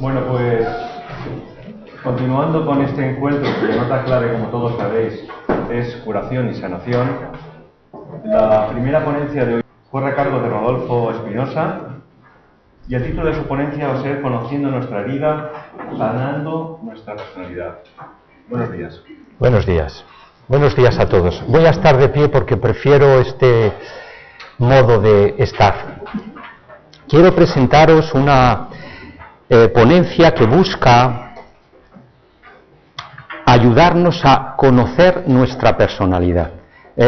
Bueno, pues continuando con este encuentro, cuya nota clave, como todos sabéis, es curación y sanación, la primera ponencia de hoy corre a cargo de Rodolfo Espinosa y el título de su ponencia va a ser Conociendo nuestra herida, sanando nuestra personalidad. Buenos días. Buenos días. Buenos días a todos. Voy a estar de pie porque prefiero este modo de estar. Quiero presentaros una ponencia que busca ayudarnos a conocer nuestra personalidad.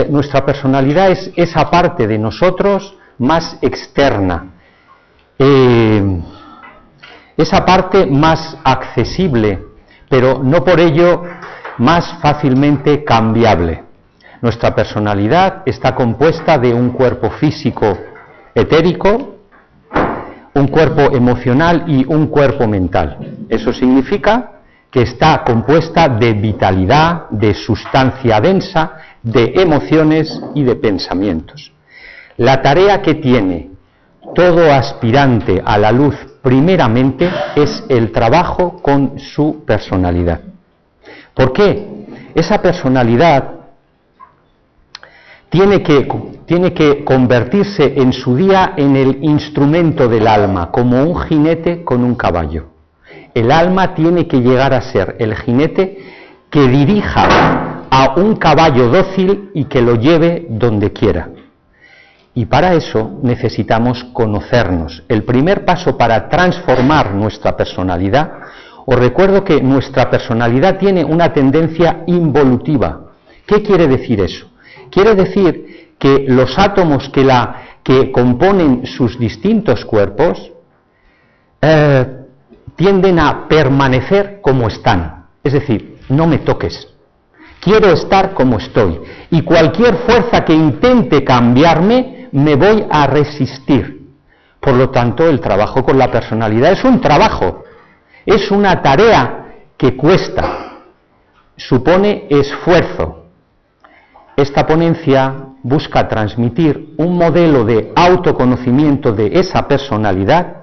Nuestra personalidad es esa parte de nosotros más externa, esa parte más accesible, pero no por ello más fácilmente cambiable. Nuestra personalidad está compuesta de un cuerpo físico etérico, un cuerpo emocional y un cuerpo mental. Eso significa que está compuesta de vitalidad, de sustancia densa, de emociones y de pensamientos. La tarea que tiene todo aspirante a la luz primeramente es el trabajo con su personalidad. ¿Por qué? Esa personalidad tiene que convertirse en su día en el instrumento del alma, como un jinete con un caballo. El alma tiene que llegar a ser el jinete que dirija a un caballo dócil y que lo lleve donde quiera. Y para eso necesitamos conocernos. El primer paso para transformar nuestra personalidad, os recuerdo que nuestra personalidad tiene una tendencia involutiva. ¿Qué quiere decir eso? Quiere decir que los átomos que componen sus distintos cuerpos tienden a permanecer como están. Es decir, no me toques. Quiero estar como estoy. Y cualquier fuerza que intente cambiarme, me voy a resistir. Por lo tanto, el trabajo con la personalidad es un trabajo. Es una tarea que cuesta. Supone esfuerzo. Esta ponencia busca transmitir un modelo de autoconocimiento de esa personalidad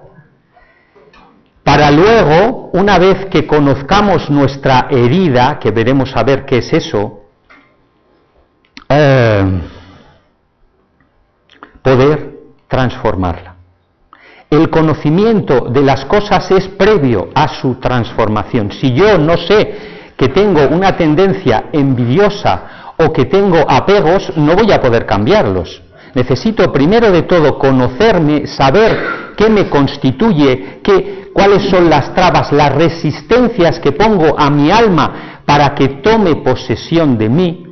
para luego, una vez que conozcamos nuestra herida, que veremos a ver qué es eso, poder transformarla. El conocimiento de las cosas es previo a su transformación. Si yo no sé que tengo una tendencia envidiosa o que tengo apegos, no voy a poder cambiarlos. Necesito primero de todo conocerme, saber qué me constituye, cuáles son las trabas, las resistencias que pongo a mi alma para que tome posesión de mí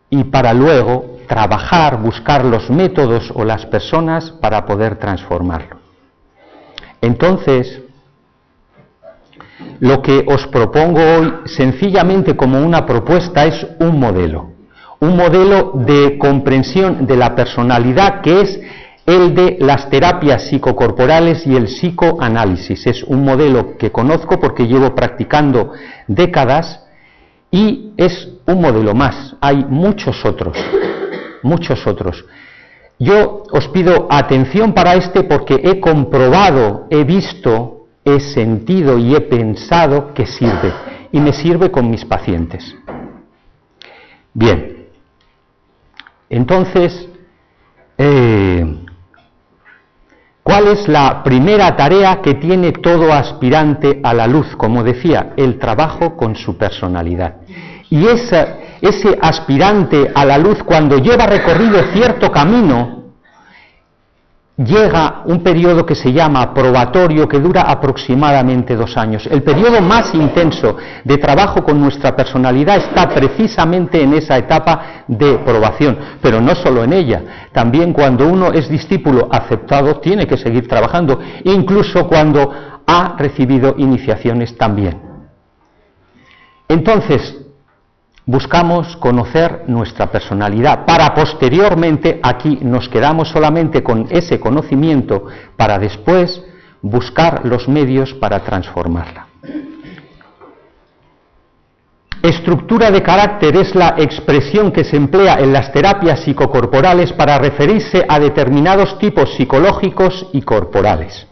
y para luego trabajar, buscar los métodos o las personas para poder transformarlo. Entonces, lo que os propongo hoy, sencillamente como una propuesta, es un modelo de comprensión de la personalidad que es el de las terapias psicocorporales y el psicoanálisis. Es un modelo que conozco porque llevo practicando décadas y es un modelo más. Hay muchos otros. Yo os pido atención para este porque he comprobado, he visto, he sentido y he pensado que sirve. Y me sirve con mis pacientes. Bien. Entonces, ¿cuál es la primera tarea que tiene todo aspirante a la luz? Como decía, el trabajo con su personalidad. Y ese aspirante a la luz, cuando lleva recorrido cierto camino, llega un periodo que se llama probatorio, que dura aproximadamente 2 años. El periodo más intenso de trabajo con nuestra personalidad está precisamente en esa etapa de probación, pero no solo en ella. También cuando uno es discípulo aceptado, tiene que seguir trabajando, incluso cuando ha recibido iniciaciones también. Entonces, buscamos conocer nuestra personalidad para posteriormente, aquí nos quedamos solamente con ese conocimiento para después buscar los medios para transformarla. Estructura de carácter es la expresión que se emplea en las terapias psicocorporales para referirse a determinados tipos psicológicos y corporales.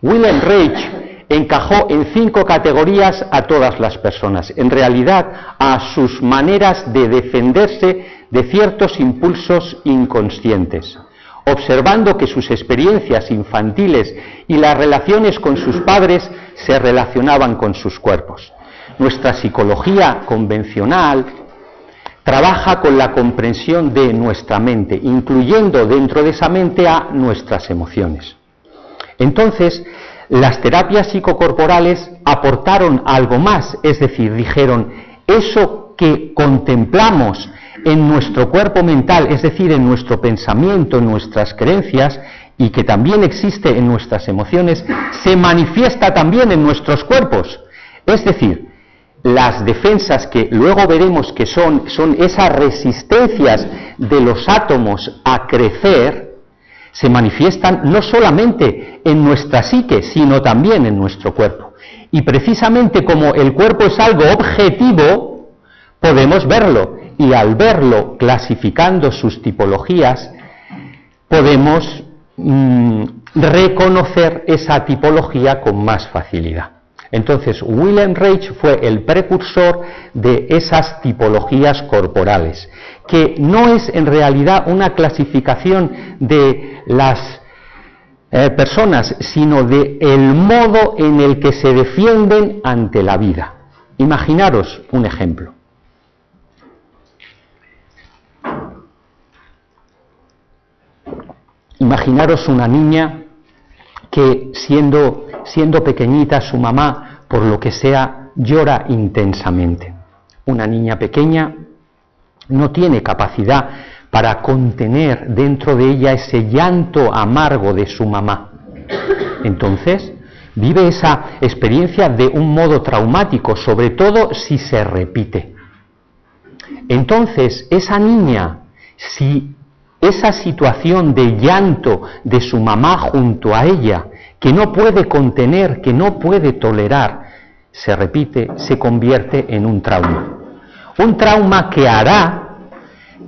Wilhelm Reich encajó en 5 categorías a todas las personas, en realidad a sus maneras de defenderse de ciertos impulsos inconscientes, observando que sus experiencias infantiles y las relaciones con sus padres se relacionaban con sus cuerpos. Nuestra psicología convencional trabaja con la comprensión de nuestra mente, incluyendo dentro de esa mente a nuestras emociones. Entonces, las terapias psicocorporales aportaron algo más, es decir, dijeron, eso que contemplamos en nuestro cuerpo mental, es decir, en nuestro pensamiento, en nuestras creencias, y que también existe en nuestras emociones, se manifiesta también en nuestros cuerpos. Es decir, las defensas que luego veremos que son esas resistencias de los átomos a crecer, se manifiestan no solamente en nuestra psique, sino también en nuestro cuerpo. Y precisamente como el cuerpo es algo objetivo, podemos verlo. Y al verlo, clasificando sus tipologías, podemos reconocer esa tipología con más facilidad. Entonces, Wilhelm Reich fue el precursor de esas tipologías corporales, que no es en realidad una clasificación de las personas, sino de el modo en el que se defienden ante la vida. Imaginaros un ejemplo. Imaginaros una niña que siendo pequeñita su mamá, por lo que sea, llora intensamente. Una niña pequeña no tiene capacidad para contener dentro de ella ese llanto amargo de su mamá. Entonces, vive esa experiencia de un modo traumático, sobre todo si se repite. Entonces, esa niña, si esa situación de llanto de su mamá junto a ella, que no puede contener, que no puede tolerar, se repite, se convierte en un trauma. Un trauma que hará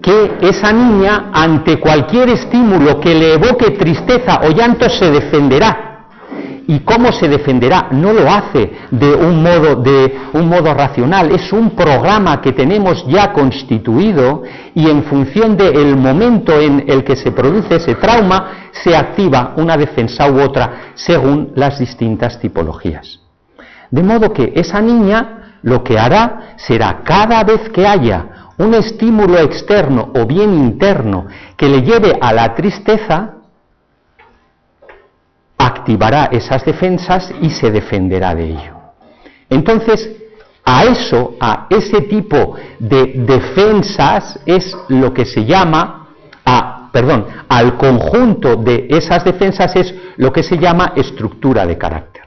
que esa niña, ante cualquier estímulo que le evoque tristeza o llanto, se defenderá. ¿Y cómo se defenderá? No lo hace de un modo racional, es un programa que tenemos ya constituido y en función del momento en el que se produce ese trauma, se activa una defensa u otra según las distintas tipologías. De modo que esa niña lo que hará será, cada vez que haya un estímulo externo o bien interno que le lleve a la tristeza, activará esas defensas y se defenderá de ello. Entonces, a ese tipo de defensas es lo que se llama, al conjunto de esas defensas es lo que se llama estructura de carácter.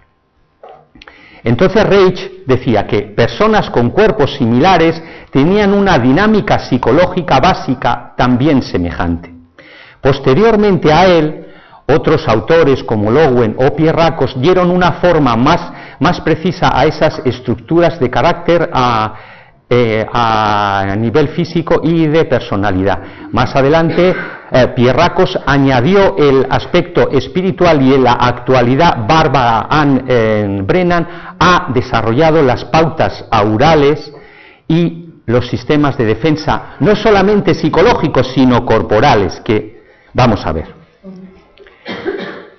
Entonces Reich decía que personas con cuerpos similares tenían una dinámica psicológica básica también semejante. Posteriormente a él, otros autores como Lowen o Pierrakos dieron una forma más precisa a esas estructuras de carácter a nivel físico y de personalidad. Más adelante, Pierrakos añadió el aspecto espiritual y en la actualidad Barbara Ann Brennan ha desarrollado las pautas aurales y los sistemas de defensa, no solamente psicológicos, sino corporales, que vamos a ver.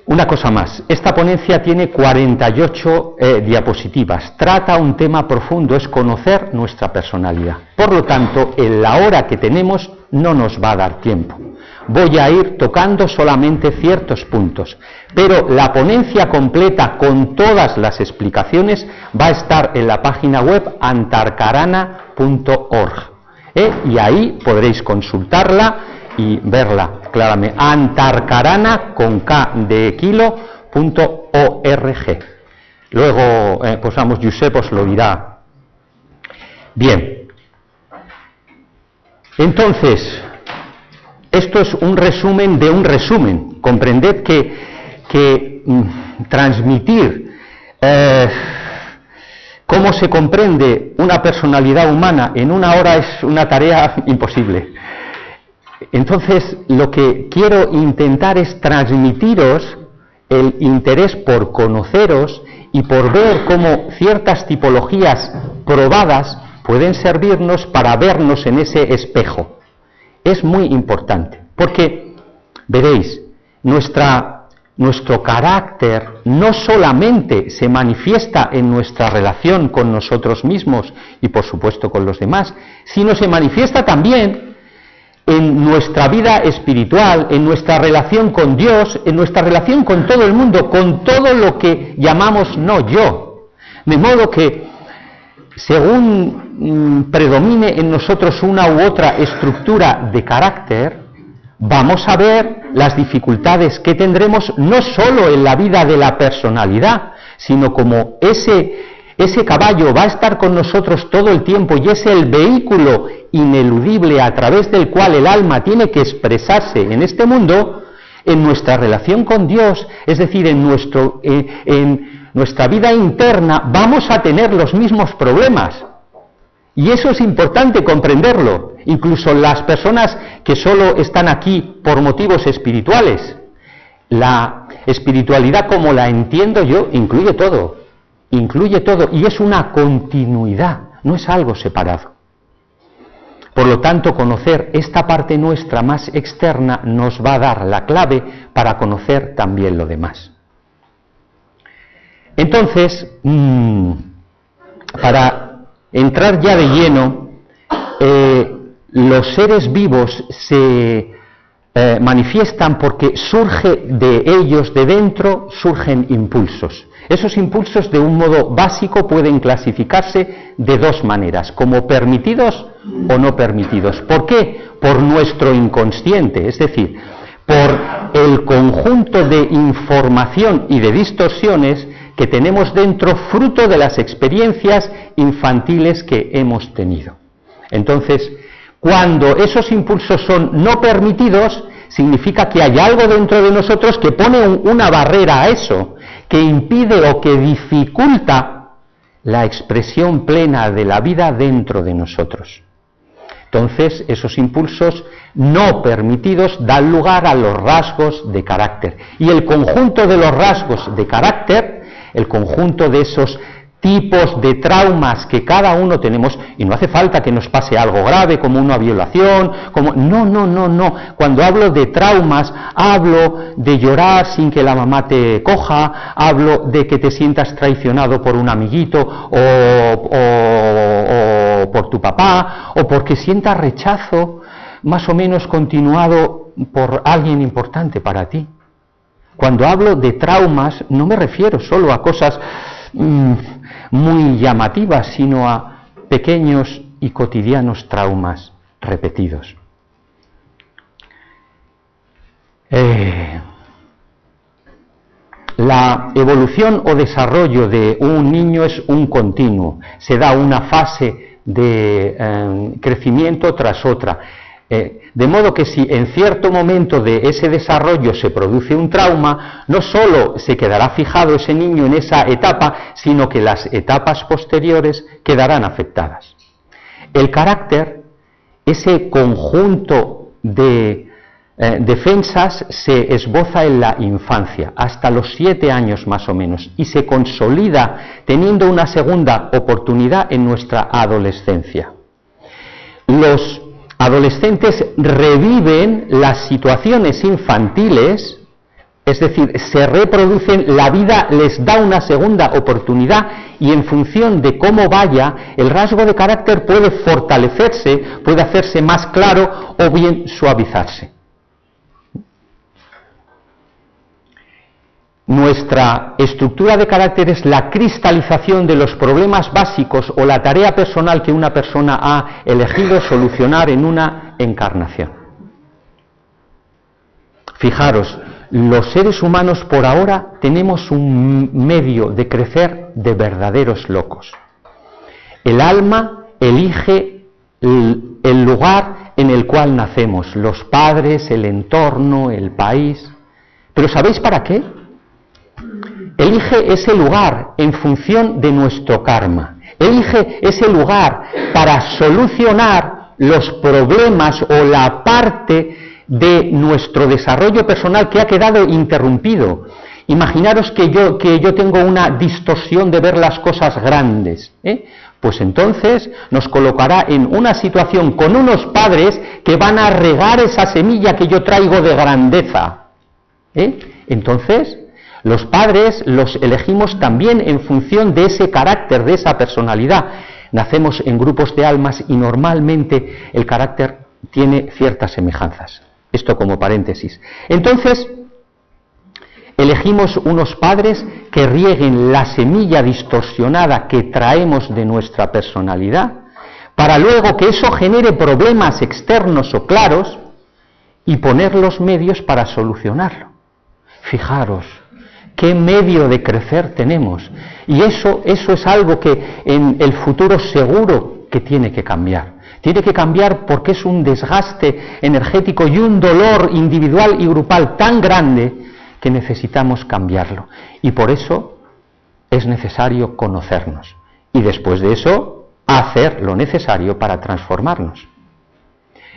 Una cosa más, esta ponencia tiene 48 diapositivas, trata un tema profundo, es conocer nuestra personalidad. Por lo tanto, en la hora que tenemos no nos va a dar tiempo. Voy a ir tocando solamente ciertos puntos, pero la ponencia completa con todas las explicaciones va a estar en la página web antarkarana.org, y ahí podréis consultarla y verla claramente. Antarkarana con K de kilo.org. Luego, Josep os lo dirá. Bien. Entonces, esto es un resumen de un resumen. Comprended que transmitir cómo se comprende una personalidad humana en una hora es una tarea imposible. Entonces, lo que quiero intentar es transmitiros el interés por conoceros y por ver cómo ciertas tipologías probadas pueden servirnos para vernos en ese espejo. Es muy importante, porque, veréis, nuestro carácter no solamente se manifiesta en nuestra relación con nosotros mismos y, por supuesto, con los demás, sino se manifiesta también en nuestra vida espiritual, en nuestra relación con Dios, en nuestra relación con todo el mundo, con todo lo que llamamos no yo. De modo que, según predomine en nosotros una u otra estructura de carácter, vamos a ver las dificultades que tendremos no solo en la vida de la personalidad, sino como ese caballo va a estar con nosotros todo el tiempo y es el vehículo ineludible a través del cual el alma tiene que expresarse en este mundo, en nuestra relación con Dios, es decir, en nuestra vida interna, vamos a tener los mismos problemas. Y eso es importante comprenderlo, incluso las personas que solo están aquí por motivos espirituales. La espiritualidad, como la entiendo yo, incluye todo, y es una continuidad, no es algo separado. Por lo tanto, conocer esta parte nuestra más externa nos va a dar la clave para conocer también lo demás. Entonces, para entrar ya de lleno, los seres vivos se manifiestan porque surge de ellos, de dentro, surgen impulsos. Esos impulsos, de un modo básico, pueden clasificarse de dos maneras, como permitidos o no permitidos. ¿Por qué? Por nuestro inconsciente, es decir, por el conjunto de información y de distorsiones que tenemos dentro, fruto de las experiencias infantiles que hemos tenido. Entonces, cuando esos impulsos son no permitidos, significa que hay algo dentro de nosotros que pone una barrera a eso, que impide o que dificulta la expresión plena de la vida dentro de nosotros. Entonces, esos impulsos no permitidos dan lugar a los rasgos de carácter. Y el conjunto de los rasgos de carácter, el conjunto de esos tipos de traumas que cada uno tenemos, y no hace falta que nos pase algo grave como una violación, no. Cuando hablo de traumas, hablo de llorar sin que la mamá te coja, hablo de que te sientas traicionado por un amiguito o por tu papá, o porque sientas rechazo más o menos continuado por alguien importante para ti. Cuando hablo de traumas, no me refiero solo a cosas muy llamativas, sino a pequeños y cotidianos traumas repetidos. La evolución o desarrollo de un niño es un continuo, se da una fase de crecimiento tras otra. De modo que si en cierto momento de ese desarrollo se produce un trauma, no solo se quedará fijado ese niño en esa etapa, sino que las etapas posteriores quedarán afectadas. El carácter, ese conjunto de defensas, se esboza en la infancia, hasta los 7 años más o menos, y se consolida teniendo una segunda oportunidad en nuestra adolescencia. Los adolescentes reviven las situaciones infantiles, es decir, se reproducen, la vida les da una segunda oportunidad y en función de cómo vaya, el rasgo de carácter puede fortalecerse, puede hacerse más claro o bien suavizarse. Nuestra estructura de carácter es la cristalización de los problemas básicos o la tarea personal que una persona ha elegido solucionar en una encarnación. Fijaros, los seres humanos por ahora tenemos un medio de crecer de verdaderos locos. El alma elige el lugar en el cual nacemos, los padres, el entorno, el país. ¿Pero sabéis para qué? Elige ese lugar en función de nuestro karma. Elige ese lugar para solucionar los problemas o la parte de nuestro desarrollo personal que ha quedado interrumpido. Imaginaros que yo tengo una distorsión de ver las cosas grandes, pues entonces nos colocará en una situación con unos padres que van a regar esa semilla que yo traigo de grandeza. Entonces, los padres los elegimos también en función de ese carácter, de esa personalidad. Nacemos en grupos de almas y normalmente el carácter tiene ciertas semejanzas. Esto como paréntesis. Entonces, elegimos unos padres que rieguen la semilla distorsionada que traemos de nuestra personalidad, para luego que eso genere problemas externos o claros y poner los medios para solucionarlo. Fijaros, qué medio de crecer tenemos. Y eso es algo que en el futuro seguro que tiene que cambiar. Tiene que cambiar porque es un desgaste energético y un dolor individual y grupal tan grande que necesitamos cambiarlo. Y por eso es necesario conocernos. Y después de eso, hacer lo necesario para transformarnos.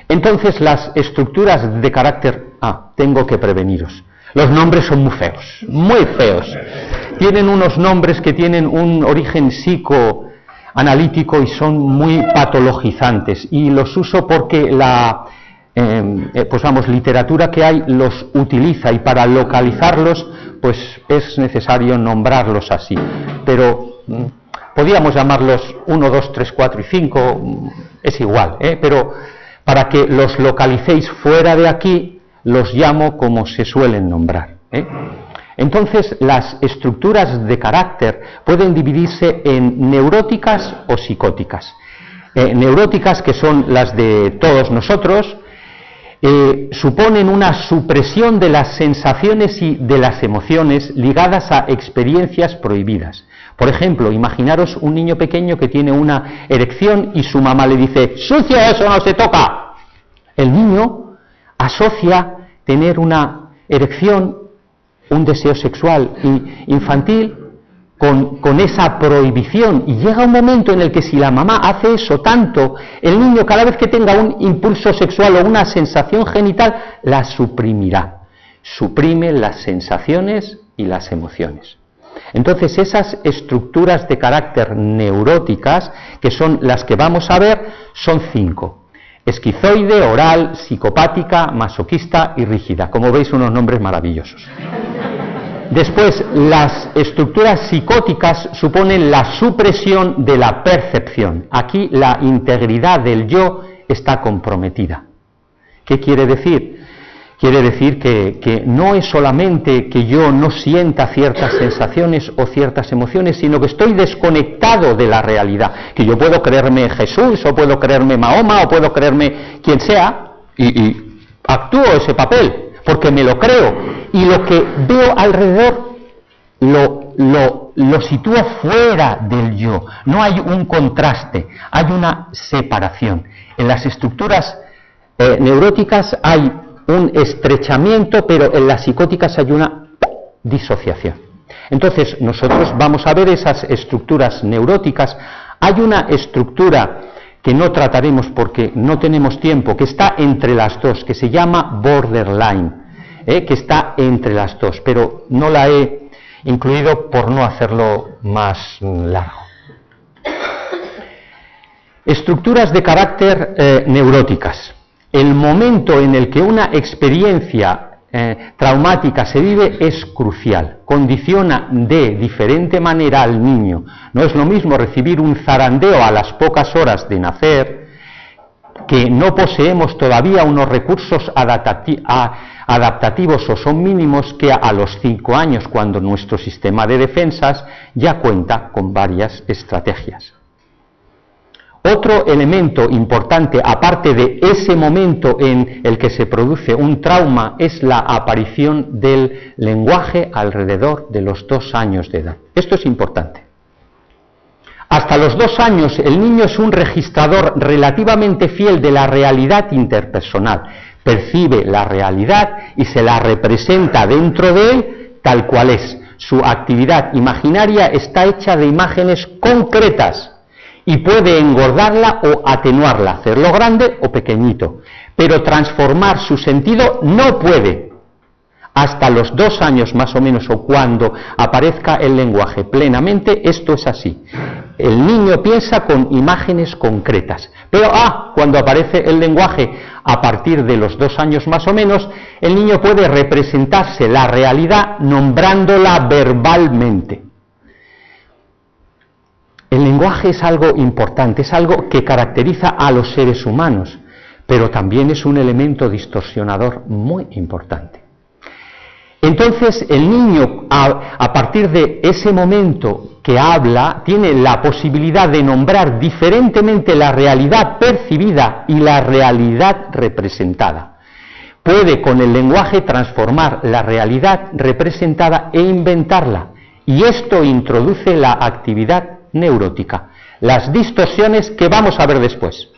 Entonces, las estructuras de carácter... tengo que preveniros. Los nombres son muy feos, muy feos. Tienen unos nombres que tienen un origen psicoanalítico y son muy patologizantes. Y los uso porque la literatura que hay los utiliza y para localizarlos pues es necesario nombrarlos así. Pero podríamos llamarlos 1, 2, 3, 4 y 5, es igual, pero para que los localicéis fuera de aquí, los llamo como se suelen nombrar. Entonces, las estructuras de carácter pueden dividirse en neuróticas o psicóticas. Neuróticas, que son las de todos nosotros, suponen una supresión de las sensaciones y de las emociones ligadas a experiencias prohibidas. Por ejemplo, imaginaros un niño pequeño que tiene una erección y su mamá le dice: ¡sucio, eso no se toca! El niño asocia tener una erección, un deseo sexual infantil, con esa prohibición. Y llega un momento en el que si la mamá hace eso tanto, el niño cada vez que tenga un impulso sexual o una sensación genital, la suprimirá. Suprime las sensaciones y las emociones. Entonces, esas estructuras de carácter neuróticas, que son las que vamos a ver, son 5. Esquizoide, oral, psicopática, masoquista y rígida. Como veis, unos nombres maravillosos. Después, las estructuras psicóticas suponen la supresión de la percepción. Aquí la integridad del yo está comprometida. ¿Qué quiere decir? Quiere decir que no es solamente que yo no sienta ciertas sensaciones o ciertas emociones, sino que estoy desconectado de la realidad. Que yo puedo creerme Jesús, o puedo creerme Mahoma, o puedo creerme quien sea, y actúo ese papel, porque me lo creo. Y lo que veo alrededor lo sitúo fuera del yo. No hay un contraste, hay una separación. En las estructuras neuróticas hay un estrechamiento, pero en las psicóticas hay una disociación. Entonces, nosotros vamos a ver esas estructuras neuróticas. Hay una estructura que no trataremos porque no tenemos tiempo, que está entre las dos, que se llama borderline, que está entre las dos, pero no la he incluido por no hacerlo más largo. Estructuras de carácter neuróticas. El momento en el que una experiencia traumática se vive es crucial, condiciona de diferente manera al niño. No es lo mismo recibir un zarandeo a las pocas horas de nacer, que no poseemos todavía unos recursos adaptativos o son mínimos, que a los 5 años, cuando nuestro sistema de defensas ya cuenta con varias estrategias. Otro elemento importante, aparte de ese momento en el que se produce un trauma, es la aparición del lenguaje alrededor de los 2 años de edad. Esto es importante. Hasta los 2 años el niño es un registrador relativamente fiel de la realidad interpersonal. Percibe la realidad y se la representa dentro de él tal cual es. Su actividad imaginaria está hecha de imágenes concretas y puede engordarla o atenuarla, hacerlo grande o pequeñito, pero transformar su sentido no puede. hasta los 2 años más o menos, o cuando aparezca el lenguaje plenamente, esto es así. El niño piensa con imágenes concretas, pero cuando aparece el lenguaje a partir de los 2 años más o menos, el niño puede representarse la realidad nombrándola verbalmente. El lenguaje es algo importante, es algo que caracteriza a los seres humanos, pero también es un elemento distorsionador muy importante. Entonces el niño, a partir de ese momento que habla, tiene la posibilidad de nombrar diferentemente la realidad percibida y la realidad representada. Puede con el lenguaje transformar la realidad representada e inventarla, y esto introduce la actividad neurótica, las distorsiones que vamos a ver después.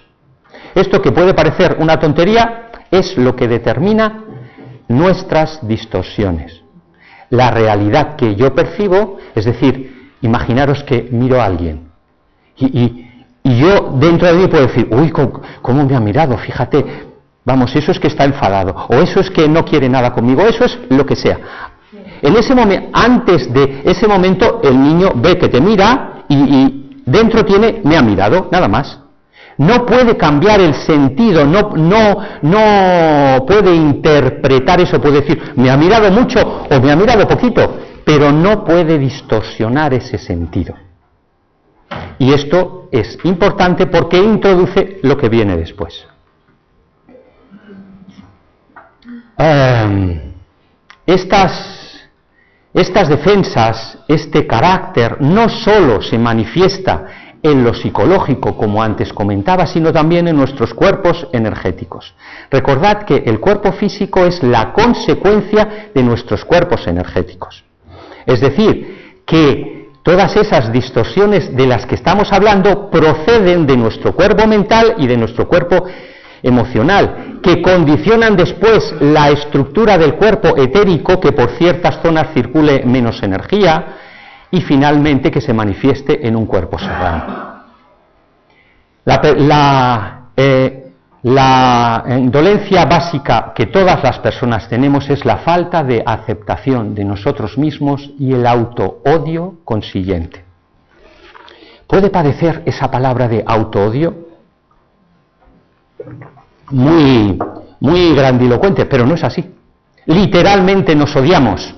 Esto, que puede parecer una tontería, es lo que determina nuestras distorsiones. La realidad que yo percibo, es decir, imaginaros que miro a alguien y yo dentro de mí puedo decir, uy, ¿cómo me ha mirado? Fíjate, vamos, eso es que está enfadado, o eso es que no quiere nada conmigo, eso es lo que sea. En ese momento, antes de ese momento, el niño ve que te mira y dentro tiene, me ha mirado, nada más. No puede cambiar el sentido, no puede interpretar eso, puede decir, me ha mirado mucho o me ha mirado poquito, pero no puede distorsionar ese sentido. Y esto es importante porque introduce lo que viene después. Estas defensas, este carácter, no solo se manifiesta en lo psicológico, como antes comentaba, sino también en nuestros cuerpos energéticos. Recordad que el cuerpo físico es la consecuencia de nuestros cuerpos energéticos. Es decir, que todas esas distorsiones de las que estamos hablando proceden de nuestro cuerpo mental y de nuestro cuerpo emocional, que condicionan después la estructura del cuerpo etérico, que por ciertas zonas circule menos energía, y finalmente que se manifieste en un cuerpo serrano. La dolencia básica que todas las personas tenemos es la falta de aceptación de nosotros mismos y el auto-odio consiguiente. ¿Puede parecer esa palabra de auto-odio muy grandilocuente? Pero no es así. Literalmente nos odiamos.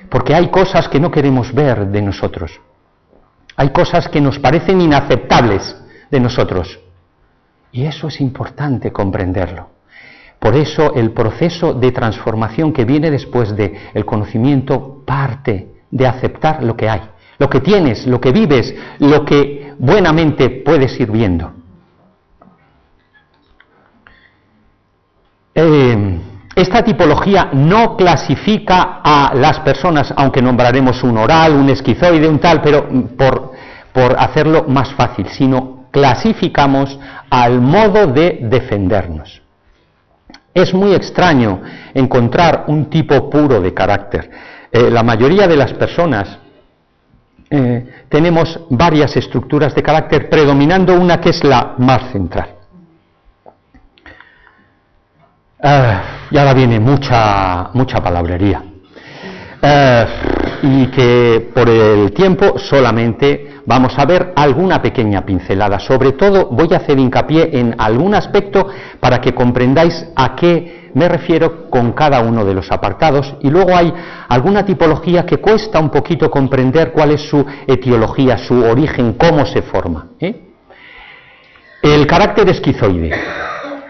Porque hay cosas que no queremos ver de nosotros. Hay cosas que nos parecen inaceptables de nosotros. Y eso es importante comprenderlo. Por eso el proceso de transformación que viene después del conocimiento parte de aceptar lo que hay, lo que tienes, lo que vives, lo que buenamente puedes ir viendo. Esta tipología no clasifica a las personas, aunque nombraremos un oral, un esquizoide, un tal, pero por hacerlo más fácil, sino clasificamos al modo de defendernos. Es muy extraño encontrar un tipo puro de carácter. La mayoría de las personas tenemos varias estructuras de carácter, predominando una que es la más central. Y ahora viene mucha palabrería. Y que por el tiempo solamente vamos a ver alguna pequeña pincelada. Sobre todo voy a hacer hincapié en algún aspecto para que comprendáis a qué me refiero con cada uno de los apartados, y luego hay alguna tipología que cuesta un poquito comprender cuál es su etiología, su origen, cómo se forma. El carácter esquizoide.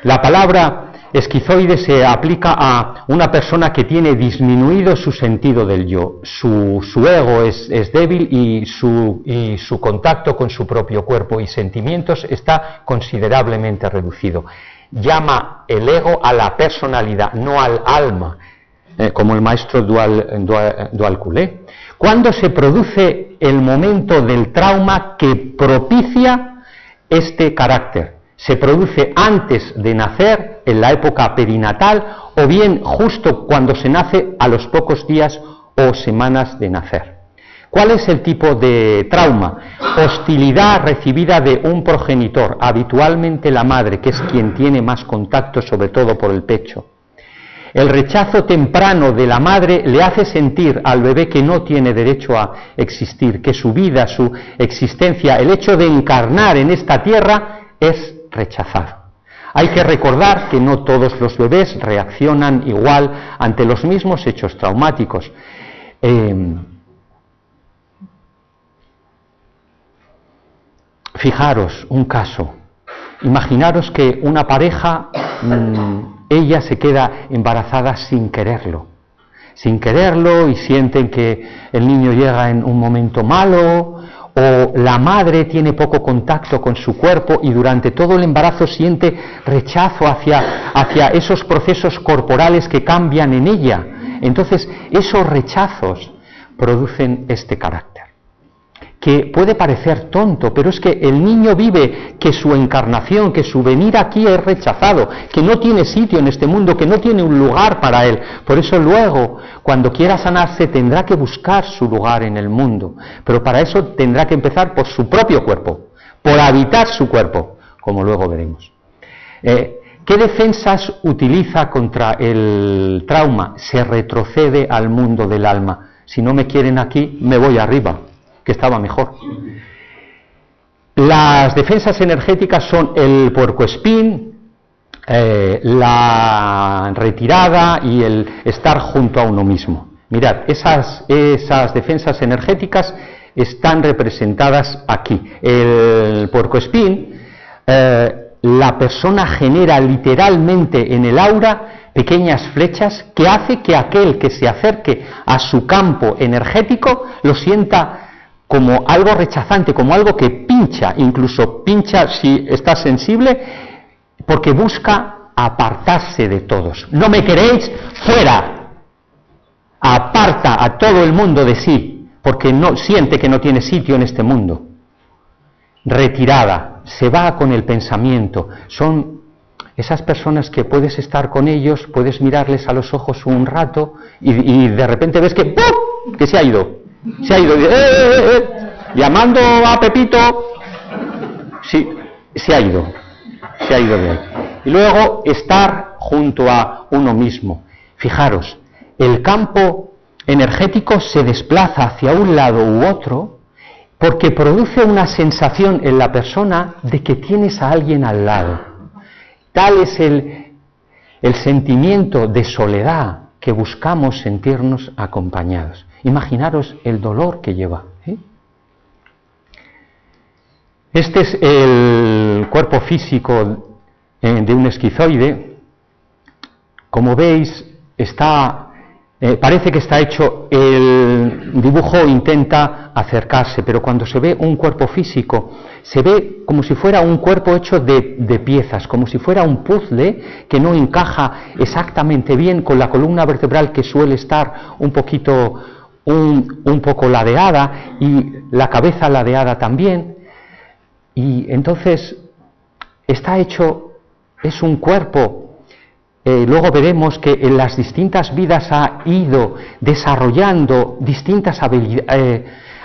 La palabra esquizoide se aplica a una persona que tiene disminuido su sentido del yo. Su ego es débil y su contacto con su propio cuerpo y sentimientos está considerablemente reducido. Llama el ego a la personalidad, no al alma, como el maestro Dual Culé. ¿Cuándo se produce el momento del trauma que propicia este carácter? Se produce antes de nacer, en la época perinatal, o bien justo cuando se nace, a los pocos días o semanas de nacer. ¿Cuál es el tipo de trauma? Hostilidad recibida de un progenitor, habitualmente la madre, que es quien tiene más contacto, sobre todo por el pecho. El rechazo temprano de la madre le hace sentir al bebé que no tiene derecho a existir, que su vida, su existencia, el hecho de encarnar en esta tierra es rechazado. Hay que recordar que no todos los bebés reaccionan igual ante los mismos hechos traumáticos. Fijaros un caso. Imaginaros que una pareja, ella se queda embarazada sin quererlo y sienten que el niño llega en un momento malo, o la madre tiene poco contacto con su cuerpo y durante todo el embarazo siente rechazo hacia esos procesos corporales que cambian en ella. Entonces, esos rechazos producen este carácter, que puede parecer tonto, pero es que el niño vive que su encarnación, que su venir aquí es rechazado, que no tiene sitio en este mundo, que no tiene un lugar para él. Por eso luego, cuando quiera sanarse, tendrá que buscar su lugar en el mundo. Pero para eso tendrá que empezar por su propio cuerpo, por habitar su cuerpo, como luego veremos. ¿Qué defensas utiliza contra el trauma? Se retrocede al mundo del alma. Si no me quieren aquí, me voy arriba, que estaba mejor. Las defensas energéticas son el puercoespín, la retirada y el estar junto a uno mismo. Mirad, esas defensas energéticas están representadas aquí. El puercoespín, la persona genera literalmente en el aura pequeñas flechas que hace que aquel que se acerque a su campo energético lo sienta como algo rechazante, como algo que pincha, incluso pincha si está sensible, porque busca apartarse de todos. ¿No me queréis? ¡Fuera! Aparta a todo el mundo de sí, porque no siente que no tiene sitio en este mundo. Retirada, se va con el pensamiento. Son esas personas que puedes estar con ellos, puedes mirarles a los ojos un rato y de repente ves que ¡pum!, que se ha ido. Se ha ido, llamando a Pepito, sí, se ha ido de ahí. Y luego estar junto a uno mismo. Fijaros, el campo energético se desplaza hacia un lado u otro porque produce una sensación en la persona de que tienes a alguien al lado. Tal es el sentimiento de soledad que buscamos sentirnos acompañados. Imaginaros el dolor que lleva. Este es el cuerpo físico de un esquizoide. Como veis, parece que está hecho, el dibujo intenta acercarse, pero cuando se ve un cuerpo físico, se ve como si fuera un cuerpo hecho de piezas, como si fuera un puzzle que no encaja exactamente bien con la columna vertebral, que suele estar un poco ladeada, y la cabeza ladeada también, y entonces está hecho, es un cuerpo. Luego veremos que en las distintas vidas ha ido desarrollando distintas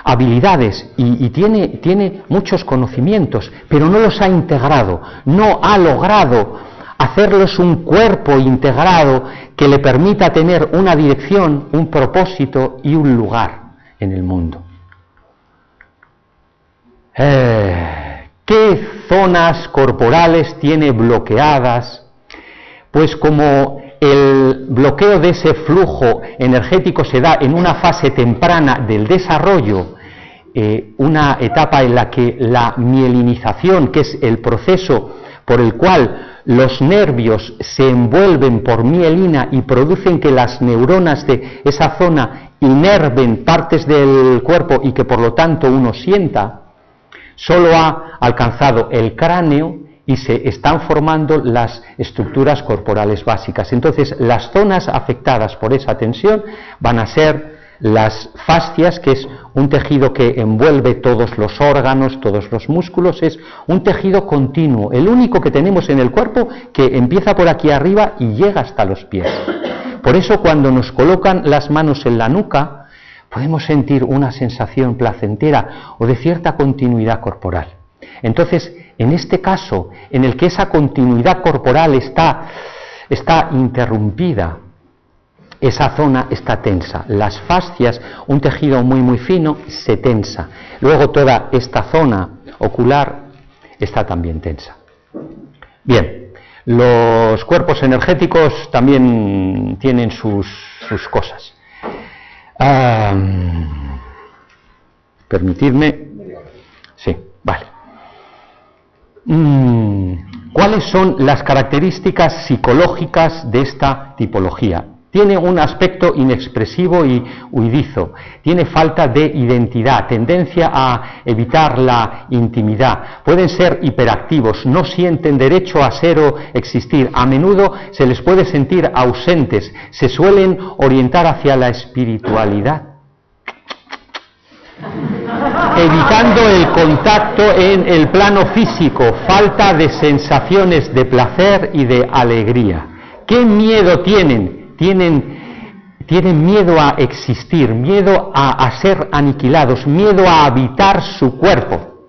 habilidades y tiene muchos conocimientos, pero no los ha integrado, no ha logrado hacerlos un cuerpo integrado que le permita tener una dirección, un propósito y un lugar en el mundo. ¿Qué zonas corporales tiene bloqueadas? Pues como el bloqueo de ese flujo energético se da en una fase temprana del desarrollo, una etapa en la que la mielinización, que es el proceso por el cual los nervios se envuelven por mielina y producen que las neuronas de esa zona inerven partes del cuerpo y que por lo tanto uno sienta, solo ha alcanzado el cráneo y se están formando las estructuras corporales básicas. Entonces, las zonas afectadas por esa tensión van a ser las fascias, que es un tejido que envuelve todos los órganos, todos los músculos, es un tejido continuo, el único que tenemos en el cuerpo, que empieza por aquí arriba y llega hasta los pies. Por eso, cuando nos colocan las manos en la nuca, podemos sentir una sensación placentera o de cierta continuidad corporal. Entonces, en este caso, en el que esa continuidad corporal está interrumpida esa zona está tensa. Las fascias, un tejido muy fino, se tensa. Luego toda esta zona ocular está también tensa. Bien, los cuerpos energéticos también tienen sus cosas. Permitidme. Sí, vale. ¿Cuáles son las características psicológicas de esta tipología? Tiene un aspecto inexpresivo y huidizo, tiene falta de identidad, tendencia a evitar la intimidad, pueden ser hiperactivos, no sienten derecho a ser o existir, a menudo se les puede sentir ausentes, se suelen orientar hacia la espiritualidad, evitando el contacto en el plano físico, falta de sensaciones de placer y de alegría. ¿Qué miedo tienen? Tienen miedo a existir, miedo a ser aniquilados, miedo a habitar su cuerpo.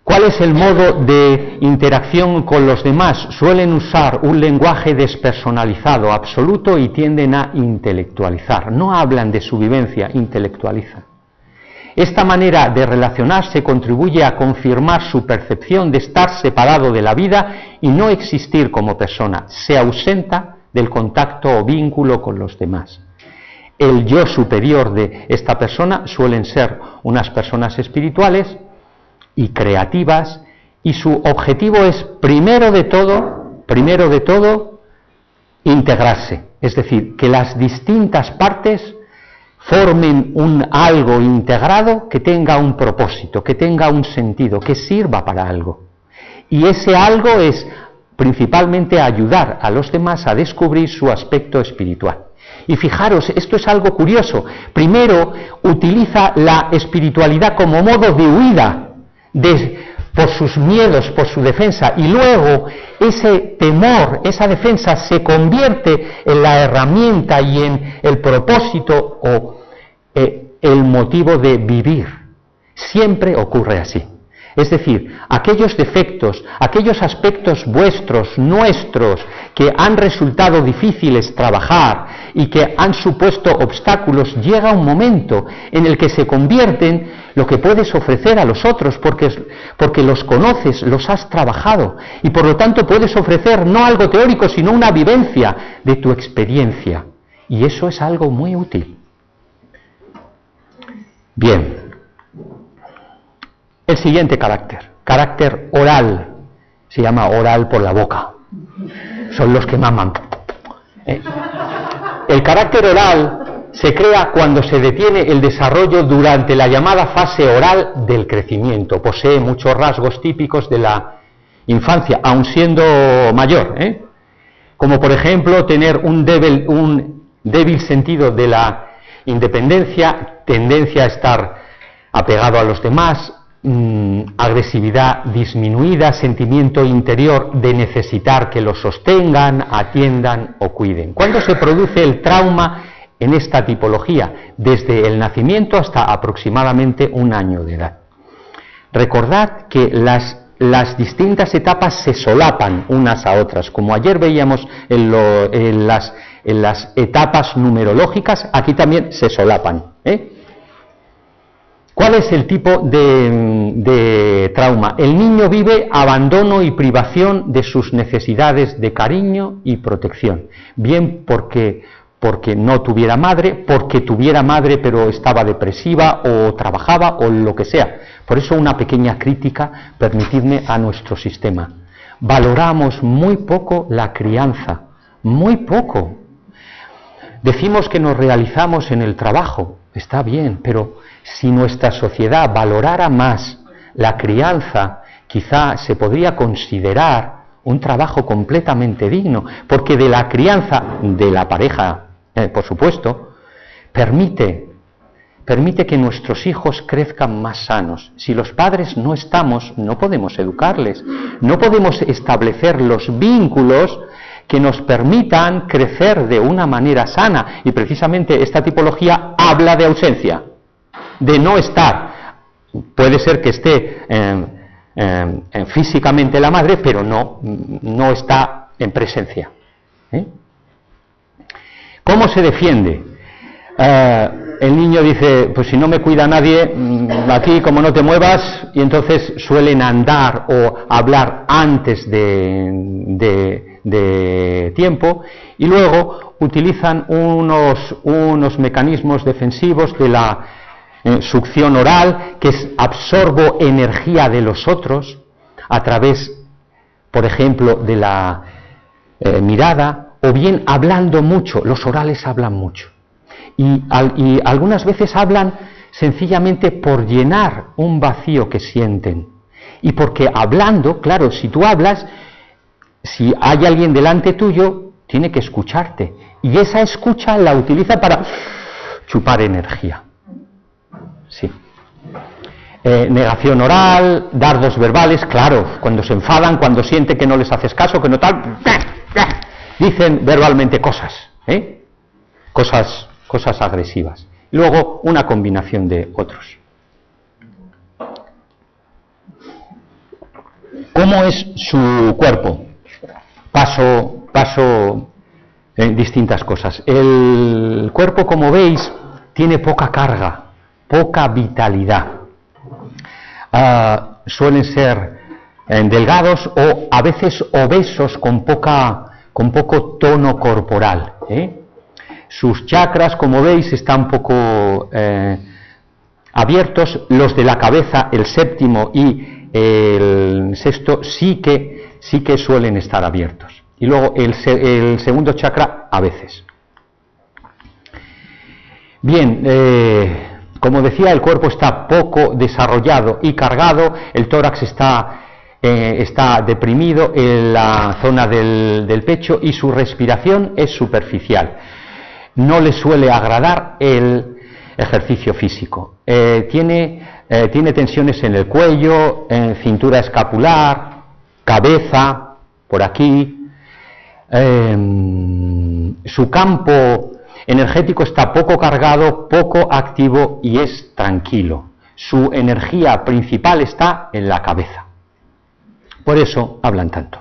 ¿Cuál es el modo de interacción con los demás? Suelen usar un lenguaje despersonalizado, absoluto, y tienden a intelectualizar. No hablan de su vivencia, intelectualizan. Esta manera de relacionarse contribuye a confirmar su percepción de estar separado de la vida y no existir como persona. Se ausenta del contacto o vínculo con los demás. El yo superior de esta persona suelen ser unas personas espirituales y creativas, y su objetivo es, primero de todo, integrarse. Es decir, que las distintas partes formen un algo integrado que tenga un propósito, que tenga un sentido, que sirva para algo. Y ese algo es principalmente ayudar a los demás a descubrir su aspecto espiritual. Y fijaros, esto es algo curioso. Primero, utiliza la espiritualidad como modo de huida por sus miedos, por su defensa, y luego ese temor, esa defensa se convierte en la herramienta y en el propósito o el motivo de vivir. Siempre ocurre así. Es decir, aquellos defectos, aquellos aspectos vuestros, nuestros, que han resultado difíciles trabajar y que han supuesto obstáculos, llega un momento en el que se convierten lo que puedes ofrecer a los otros, porque los conoces, los has trabajado, y por lo tanto puedes ofrecer no algo teórico, sino una vivencia de tu experiencia. Y eso es algo muy útil. Bien. El siguiente carácter oral, se llama oral por la boca, son los que maman. El carácter oral se crea cuando se detiene el desarrollo durante la llamada fase oral del crecimiento. Posee muchos rasgos típicos de la infancia, aun siendo mayor, como por ejemplo tener un débil sentido de la independencia, tendencia a estar apegado a los demás, agresividad disminuida, sentimiento interior de necesitar que lo sostengan, atiendan o cuiden. ¿Cuándo se produce el trauma en esta tipología? Desde el nacimiento hasta aproximadamente 1 año de edad. Recordad que las distintas etapas se solapan unas a otras, como ayer veíamos en las etapas numerológicas, aquí también se solapan, ¿Cuál es el tipo de trauma? El niño vive abandono y privación de sus necesidades de cariño y protección. Bien porque no tuviera madre, porque tuviera madre pero estaba depresiva o trabajaba o lo que sea. Por eso una pequeña crítica, permitidme, a nuestro sistema. Valoramos muy poco la crianza, muy poco. Decimos que nos realizamos en el trabajo, está bien, pero si nuestra sociedad valorara más la crianza, quizá se podría considerar un trabajo completamente digno, porque de la crianza de la pareja, por supuesto, permite que nuestros hijos crezcan más sanos. Si los padres no estamos, no podemos educarles, no podemos establecer los vínculos que nos permitan crecer de una manera sana, y precisamente esta tipología habla de ausencia, de no estar. Puede ser que esté físicamente la madre, pero no está en presencia. ¿Cómo se defiende? El niño dice, pues si no me cuida nadie, aquí como no te muevas, y entonces suelen andar o hablar antes de tiempo, y luego utilizan unos mecanismos defensivos de la succión oral, que es absorbo energía de los otros a través, por ejemplo, de la mirada, o bien hablando mucho. Los orales hablan mucho. Y algunas veces hablan sencillamente por llenar un vacío que sienten. Y porque hablando, claro, si tú hablas, si hay alguien delante tuyo, tiene que escucharte. Y esa escucha la utiliza para chupar energía. Sí. Negación oral, dardos verbales, claro, cuando se enfadan, cuando sienten que no les haces caso, que no tal, dicen verbalmente cosas, cosas agresivas. Luego, una combinación de otros. ¿Cómo es su cuerpo? Paso distintas cosas. El cuerpo, como veis, tiene poca carga, poca vitalidad. Suelen ser delgados o a veces obesos con poco tono corporal. Sus chakras, como veis, están un poco abiertos. Los de la cabeza, el séptimo y el sexto, sí que suelen estar abiertos. Y luego el segundo chakra, a veces. Bien, como decía, el cuerpo está poco desarrollado y cargado. El tórax está deprimido en la zona del pecho, y su respiración es superficial. No le suele agradar el ejercicio físico. Tiene tensiones en el cuello, en cintura escapular, cabeza, por aquí. Su campo energético está poco cargado, poco activo y es tranquilo. Su energía principal está en la cabeza. Por eso hablan tanto.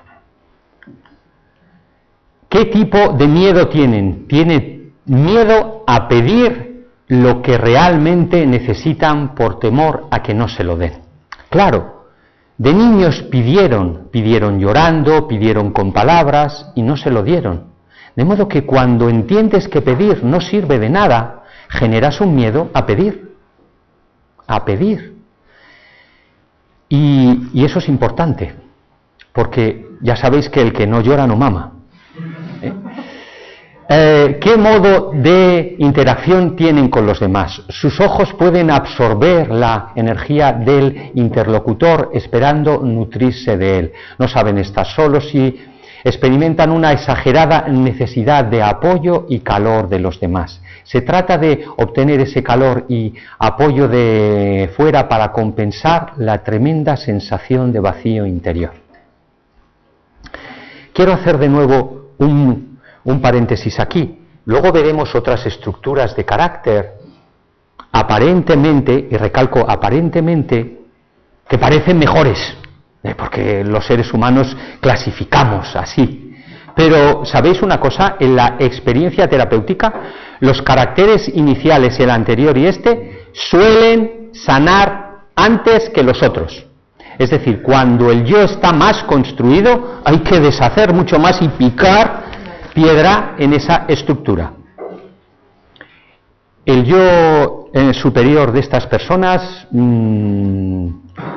¿Qué tipo de miedo tienen? Tienen miedo a pedir lo que realmente necesitan por temor a que no se lo den. Claro, de niños pidieron llorando, pidieron con palabras y no se lo dieron. De modo que cuando entiendes que pedir no sirve de nada, generas un miedo a pedir. Y eso es importante, porque ya sabéis que el que no llora no mama. ¿Qué modo de interacción tienen con los demás? Sus ojos pueden absorber la energía del interlocutor esperando nutrirse de él. No saben estar solos y experimentan una exagerada necesidad de apoyo y calor de los demás. Se trata de obtener ese calor y apoyo de fuera para compensar la tremenda sensación de vacío interior. Quiero hacer de nuevo un paréntesis aquí. Luego veremos otras estructuras de carácter aparentemente, y recalco aparentemente, que parecen mejores, porque los seres humanos clasificamos así. Pero, ¿sabéis una cosa? En la experiencia terapéutica, los caracteres iniciales, el anterior y este, suelen sanar antes que los otros. Es decir, cuando el yo está más construido, hay que deshacer mucho más y picar piedra en esa estructura. El yo superior de estas personas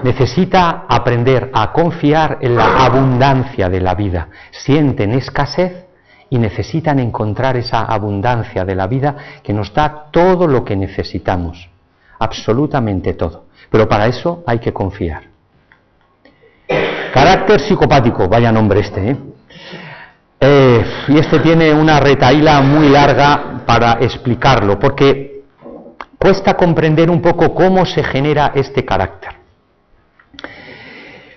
necesita aprender a confiar en la abundancia de la vida. Sienten escasez y necesitan encontrar esa abundancia de la vida que nos da todo lo que necesitamos, absolutamente todo. Pero para eso hay que confiar. Carácter psicopático, vaya nombre este, y este tiene una retahíla muy larga para explicarlo, porque cuesta comprender un poco cómo se genera este carácter.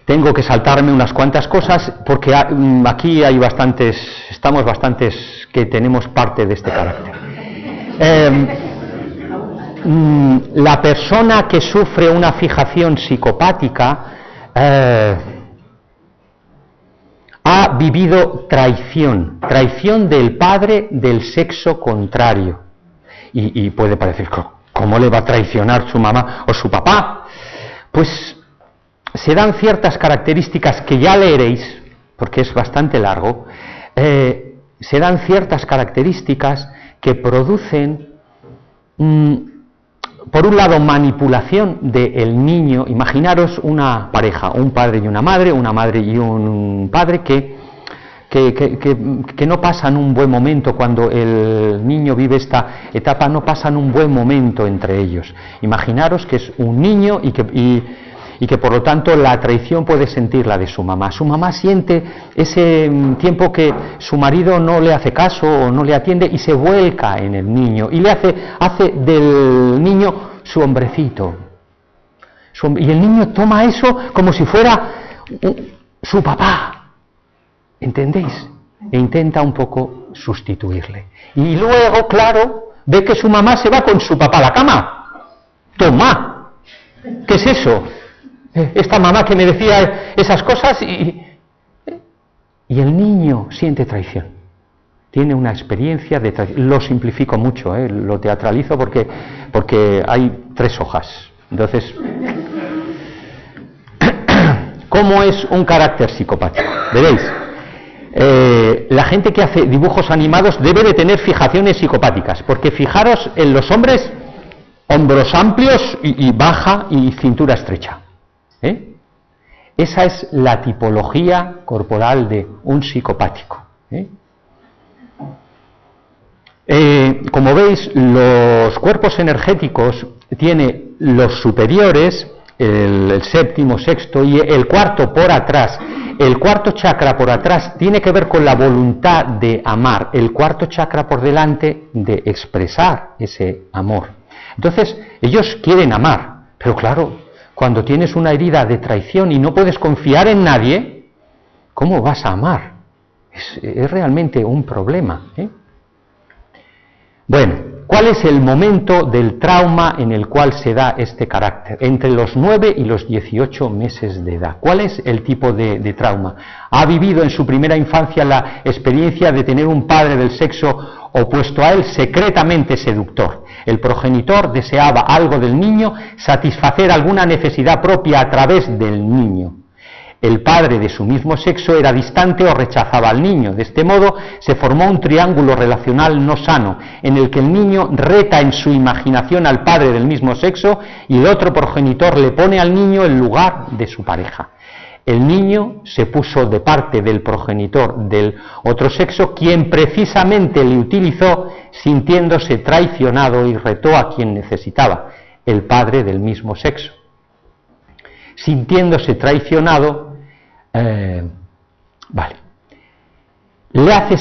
Tengo que saltarme unas cuantas cosas, porque aquí hay estamos bastantes que tenemos parte de este carácter. La persona que sufre una fijación psicopática ha vivido traición, traición del padre del sexo contrario. Y puede parecer, ¿cómo le va a traicionar su mamá o su papá? Pues se dan ciertas características que ya leeréis, porque es bastante largo, se dan ciertas características que producen, por un lado, manipulación del niño. Imaginaros una pareja, un padre y una madre y un padre que no pasan un buen momento cuando el niño vive esta etapa, no pasan un buen momento entre ellos. Imaginaros que es un niño y que por lo tanto la traición puede sentir la de su mamá. Su mamá siente ese tiempo que su marido no le hace caso o no le atiende y se vuelca en el niño y le hace del niño su hombrecito. Y el niño toma eso como si fuera su papá. ¿Entendéis? E intenta un poco sustituirle. Y luego, claro, ve que su mamá se va con su papá a la cama. ¡Toma! ¿Qué es eso? Esta mamá que me decía esas cosas y el niño siente traición. Tiene una experiencia de traición. Lo simplifico mucho, lo teatralizo porque hay 3 hojas. Entonces, ¿cómo es un carácter psicopático? Veréis. La gente que hace dibujos animados debe de tener fijaciones psicopáticas, porque fijaros en los hombres, hombros amplios y baja y cintura estrecha. Esa es la tipología corporal de un psicopático. Como veis, los cuerpos energéticos tiene los superiores, el séptimo, sexto y el cuarto por atrás. El cuarto chakra por atrás tiene que ver con la voluntad de amar, el cuarto chakra por delante de expresar ese amor. Entonces, ellos quieren amar, pero claro, cuando tienes una herida de traición y no puedes confiar en nadie, ¿cómo vas a amar? Es realmente un problema. Bueno, ¿cuál es el momento del trauma en el cual se da este carácter? Entre los 9 y los 18 meses de edad. ¿Cuál es el tipo de trauma? ¿Ha vivido en su primera infancia la experiencia de tener un padre del sexo opuesto a él secretamente seductor? El progenitor deseaba algo del niño, satisfacer alguna necesidad propia a través del niño. El padre de su mismo sexo era distante o rechazaba al niño. De este modo se formó un triángulo relacional no sano, en el que el niño reta en su imaginación al padre del mismo sexo y el otro progenitor le pone al niño en lugar de su pareja. El niño se puso de parte del progenitor del otro sexo, quien precisamente le utilizó sintiéndose traicionado y retó a quien necesitaba, el padre del mismo sexo. Sintiéndose traicionado, le hace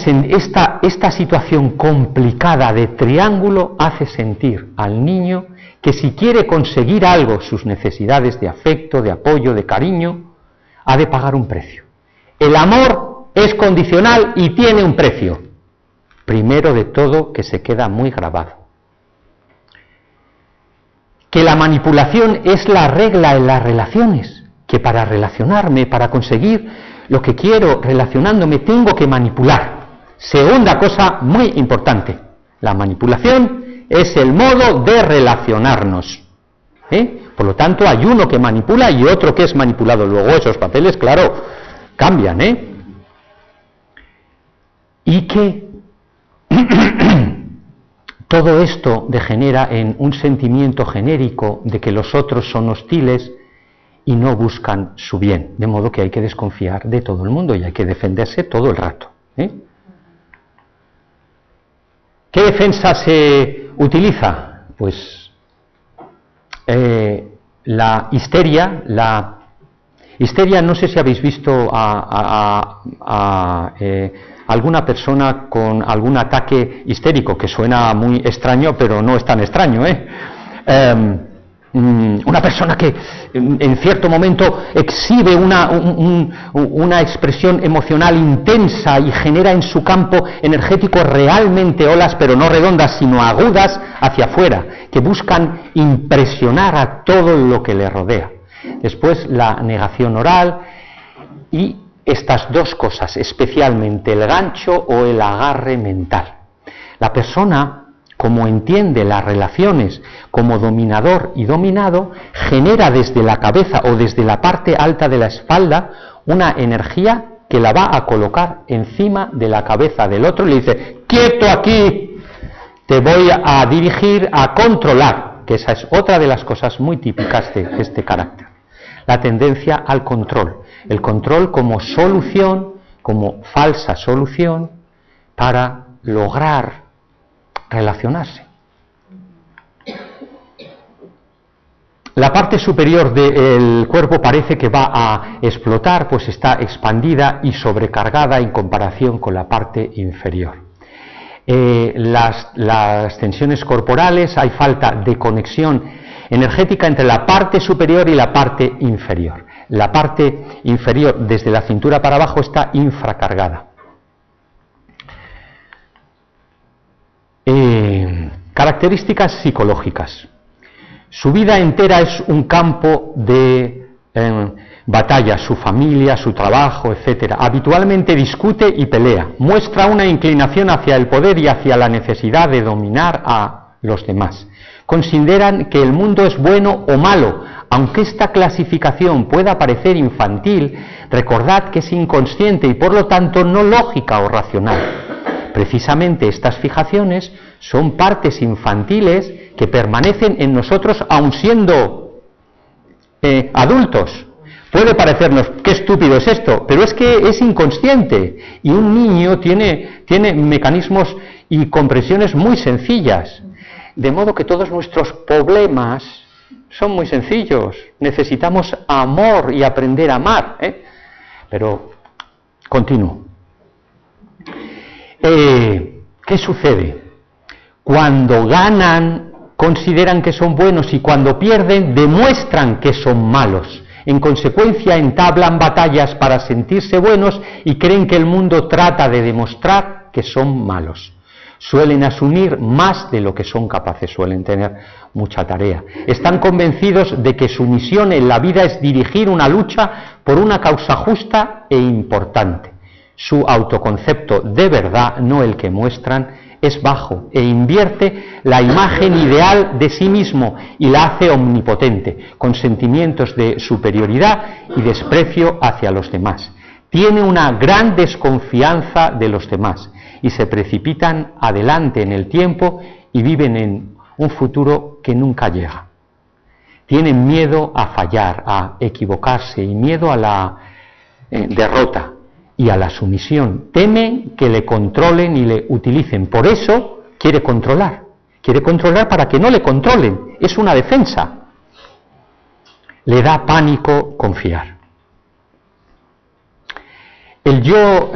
esta situación complicada de triángulo hace sentir al niño que si quiere conseguir algo, sus necesidades de afecto, de apoyo, de cariño, ha de pagar un precio. El amor es condicional y tiene un precio. Primero de todo, que se queda muy grabado. Que la manipulación es la regla en las relaciones, que para relacionarme, para conseguir lo que quiero relacionándome, tengo que manipular. Segunda cosa muy importante, la manipulación es el modo de relacionarnos. Por lo tanto, hay uno que manipula y otro que es manipulado. Luego esos papeles, claro, cambian, Y que todo esto degenera en un sentimiento genérico de que los otros son hostiles y no buscan su bien, de modo que hay que desconfiar de todo el mundo y hay que defenderse todo el rato. ¿Qué defensa se utiliza? Pues la histeria. La histeria, no sé si habéis visto alguna persona con algún ataque histérico, que suena muy extraño, pero no es tan extraño, una persona que en cierto momento exhibe una expresión emocional intensa y genera en su campo energético realmente olas, pero no redondas, sino agudas hacia afuera, que buscan impresionar a todo lo que le rodea. Después la negación oral y estas dos cosas, especialmente el gancho o el agarre mental. La persona, como entiende las relaciones como dominador y dominado, genera desde la cabeza o desde la parte alta de la espalda una energía que la va a colocar encima de la cabeza del otro y le dice: ¡quieto aquí! Te voy a dirigir, a controlar, que esa es otra de las cosas muy típicas de este carácter. La tendencia al control. El control como solución, como falsa solución, para lograr relacionarse. La parte superior del cuerpo parece que va a explotar, pues está expandida y sobrecargada en comparación con la parte inferior. Las tensiones corporales, hay falta de conexión energética entre la parte superior y la parte inferior. La parte inferior, desde la cintura para abajo, está infracargada. Características psicológicas. Su vida entera es un campo de batalla, su familia, su trabajo, etc. Habitualmente discute y pelea. Muestra una inclinación hacia el poder y hacia la necesidad de dominar a los demás. Consideran que el mundo es bueno o malo. Aunque esta clasificación pueda parecer infantil, recordad que es inconsciente y por lo tanto no lógica o racional. Precisamente estas fijaciones son partes infantiles que permanecen en nosotros aun siendo adultos. Puede parecernos, qué estúpido es esto, pero es que es inconsciente y un niño tiene mecanismos y comprensiones muy sencillas. De modo que todos nuestros problemas son muy sencillos. Necesitamos amor y aprender a amar. Pero continúo. ¿Qué sucede? Cuando ganan, consideran que son buenos y cuando pierden, demuestran que son malos. En consecuencia, entablan batallas para sentirse buenos y creen que el mundo trata de demostrar que son malos. Suelen asumir más de lo que son capaces, suelen tener mucha tarea. Están convencidos de que su misión en la vida es dirigir una lucha por una causa justa e importante. Su autoconcepto de verdad, no el que muestran, es bajo e invierte la imagen ideal de sí mismo y la hace omnipotente, con sentimientos de superioridad y desprecio hacia los demás. Tiene una gran desconfianza de los demás y se precipitan adelante en el tiempo y viven en un futuro que nunca llega. Tienen miedo a fallar, a equivocarse y miedo a la derrota y a la sumisión. Temen que le controlen y le utilicen. Por eso quiere controlar. Quiere controlar para que no le controlen. Es una defensa. Le da pánico confiar. El yo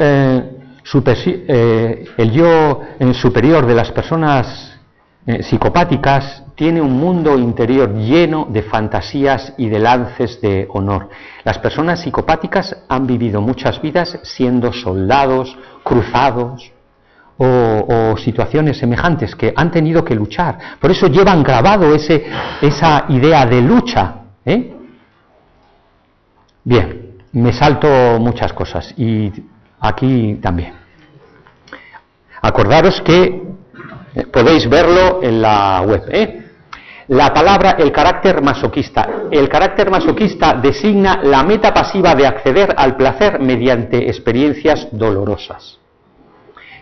superior de las personas psicopáticas tiene un mundo interior lleno de fantasías y de lances de honor. Las personas psicopáticas han vivido muchas vidas siendo soldados, cruzados o situaciones semejantes que han tenido que luchar. Por eso llevan grabado esa idea de lucha. Bien, me salto muchas cosas y aquí también. Acordaros que podéis verlo en la web. La palabra, el carácter masoquista. El carácter masoquista designa la meta pasiva de acceder al placer mediante experiencias dolorosas.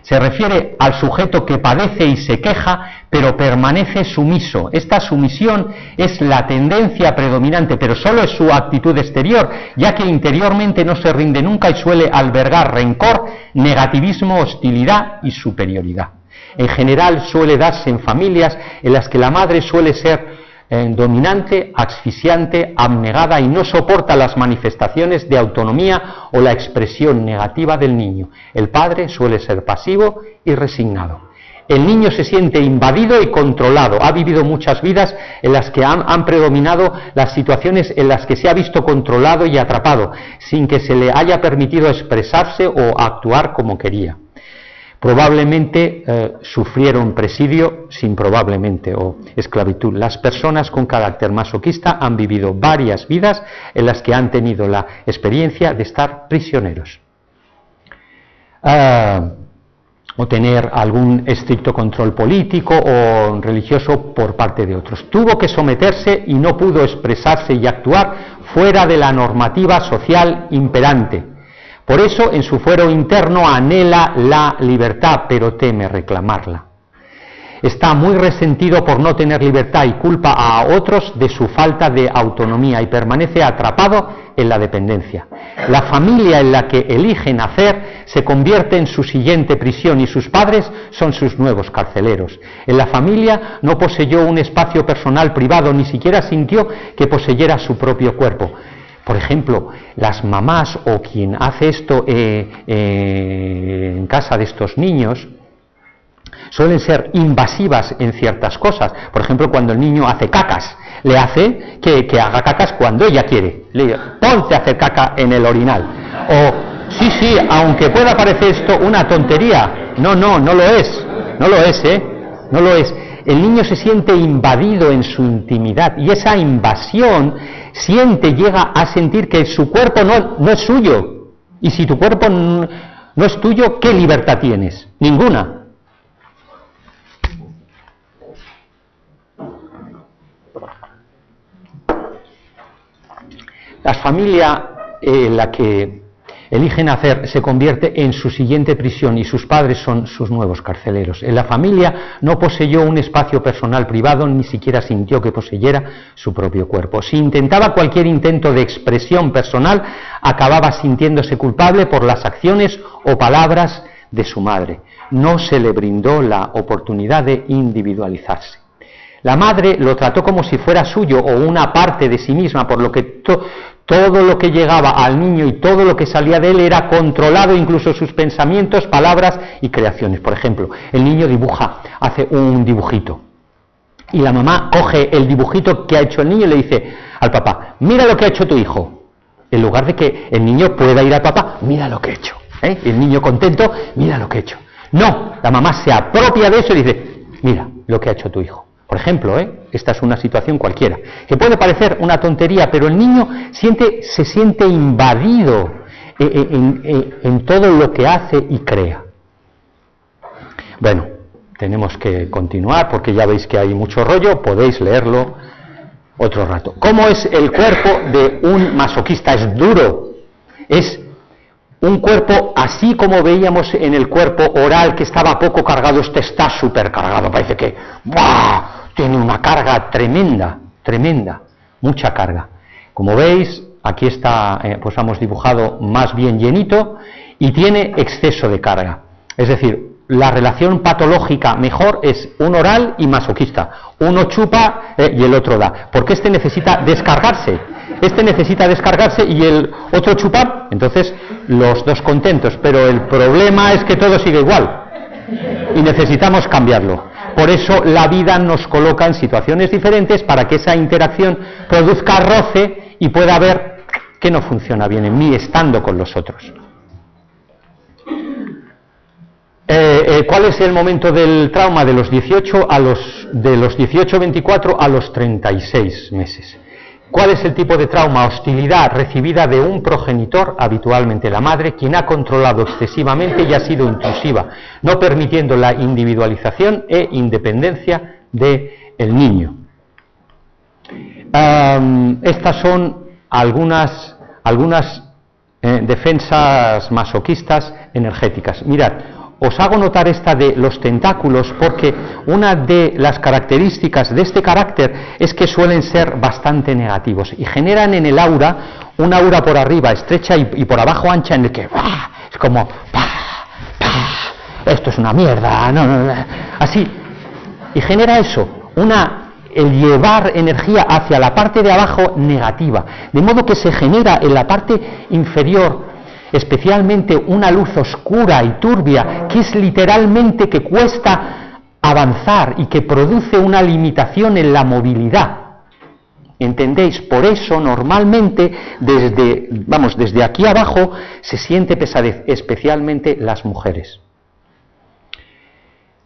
Se refiere al sujeto que padece y se queja, pero permanece sumiso. Esta sumisión es la tendencia predominante, pero solo es su actitud exterior, ya que interiormente no se rinde nunca y suele albergar rencor, negativismo, hostilidad y superioridad. En general suele darse en familias en las que la madre suele ser dominante, asfixiante, abnegada y no soporta las manifestaciones de autonomía o la expresión negativa del niño. El padre suele ser pasivo y resignado. El niño se siente invadido y controlado. Ha vivido muchas vidas en las que han predominado las situaciones en las que se ha visto controlado y atrapado, sin que se le haya permitido expresarse o actuar como quería. probablemente sufrieron presidio sin probablemente o esclavitud. Las personas con carácter masoquista han vivido varias vidas en las que han tenido la experiencia de estar prisioneros. O tener algún estricto control político o religioso por parte de otros. Tuvo que someterse y no pudo expresarse y actuar fuera de la normativa social imperante. Por eso, en su fuero interno anhela la libertad, pero teme reclamarla. Está muy resentido por no tener libertad y culpa a otros de su falta de autonomía y permanece atrapado en la dependencia. La familia en la que elige nacer se convierte en su siguiente prisión y sus padres son sus nuevos carceleros. En la familia no poseyó un espacio personal privado, ni siquiera sintió que poseyera su propio cuerpo. Por ejemplo, las mamás o quien hace esto en casa de estos niños suelen ser invasivas en ciertas cosas. Por ejemplo, cuando el niño hace cacas, le hace que haga cacas cuando ella quiere. Le dice, ponte a hacer caca en el orinal. O, sí, aunque pueda parecer esto una tontería, no lo es. No lo es. El niño se siente invadido en su intimidad y esa invasión llega a sentir que su cuerpo no es suyo. Y si tu cuerpo no es tuyo, ¿qué libertad tienes? Ninguna. La familia en la que elige nacer se convierte en su siguiente prisión y sus padres son sus nuevos carceleros. En la familia no poseyó un espacio personal privado, ni siquiera sintió que poseyera su propio cuerpo. Si intentaba cualquier intento de expresión personal, acababa sintiéndose culpable por las acciones o palabras de su madre. No se le brindó la oportunidad de individualizarse. La madre lo trató como si fuera suyo o una parte de sí misma, por lo que todo lo que llegaba al niño y todo lo que salía de él era controlado, incluso sus pensamientos, palabras y creaciones. Por ejemplo, el niño hace un dibujito y la mamá coge el dibujito que ha hecho el niño y le dice al papá, mira lo que ha hecho tu hijo, en lugar de que el niño pueda ir al papá, mira lo que he hecho, y el niño contento, mira lo que he hecho. No, la mamá se apropia de eso y dice, mira lo que ha hecho tu hijo. Por ejemplo, esta es una situación cualquiera, que puede parecer una tontería, pero el niño se siente invadido en todo lo que hace y crea. Bueno, tenemos que continuar porque ya veis que hay mucho rollo, podéis leerlo otro rato. ¿Cómo es el cuerpo de un masoquista? Es duro, es un cuerpo así como veíamos en el cuerpo oral que estaba poco cargado, este está súper cargado, parece que ¡buah! Tiene una carga tremenda, mucha carga. Como veis, aquí está, pues hemos dibujado más bien llenito y tiene exceso de carga. Es decir, la relación patológica mejor es un oral y masoquista. Uno chupa y el otro da, porque este necesita descargarse. Y el otro chupa, entonces los dos contentos, pero el problema es que todo sigue igual y necesitamos cambiarlo. Por eso la vida nos coloca en situaciones diferentes para que esa interacción produzca roce y pueda ver que no funciona bien en mí estando con los otros. ¿Cuál es el momento del trauma? De los 18-24 a los 36 meses. ¿Cuál es el tipo de trauma? Hostilidad recibida de un progenitor, habitualmente la madre, quien ha controlado excesivamente y ha sido intrusiva, no permitiendo la individualización e independencia del niño. Estas son algunas defensas masoquistas energéticas. Mirad, os hago notar esta de los tentáculos porque una de las características de este carácter es que suelen ser bastante negativos y generan en el aura un aura por arriba estrecha y por abajo ancha en el que es como esto es una mierda, así, y genera eso, el llevar energía hacia la parte de abajo negativa, de modo que se genera en la parte inferior especialmente una luz oscura y turbia que es literalmente que cuesta avanzar y que produce una limitación en la movilidad. ¿Entendéis? Por eso normalmente desde aquí abajo se siente pesadez, especialmente las mujeres.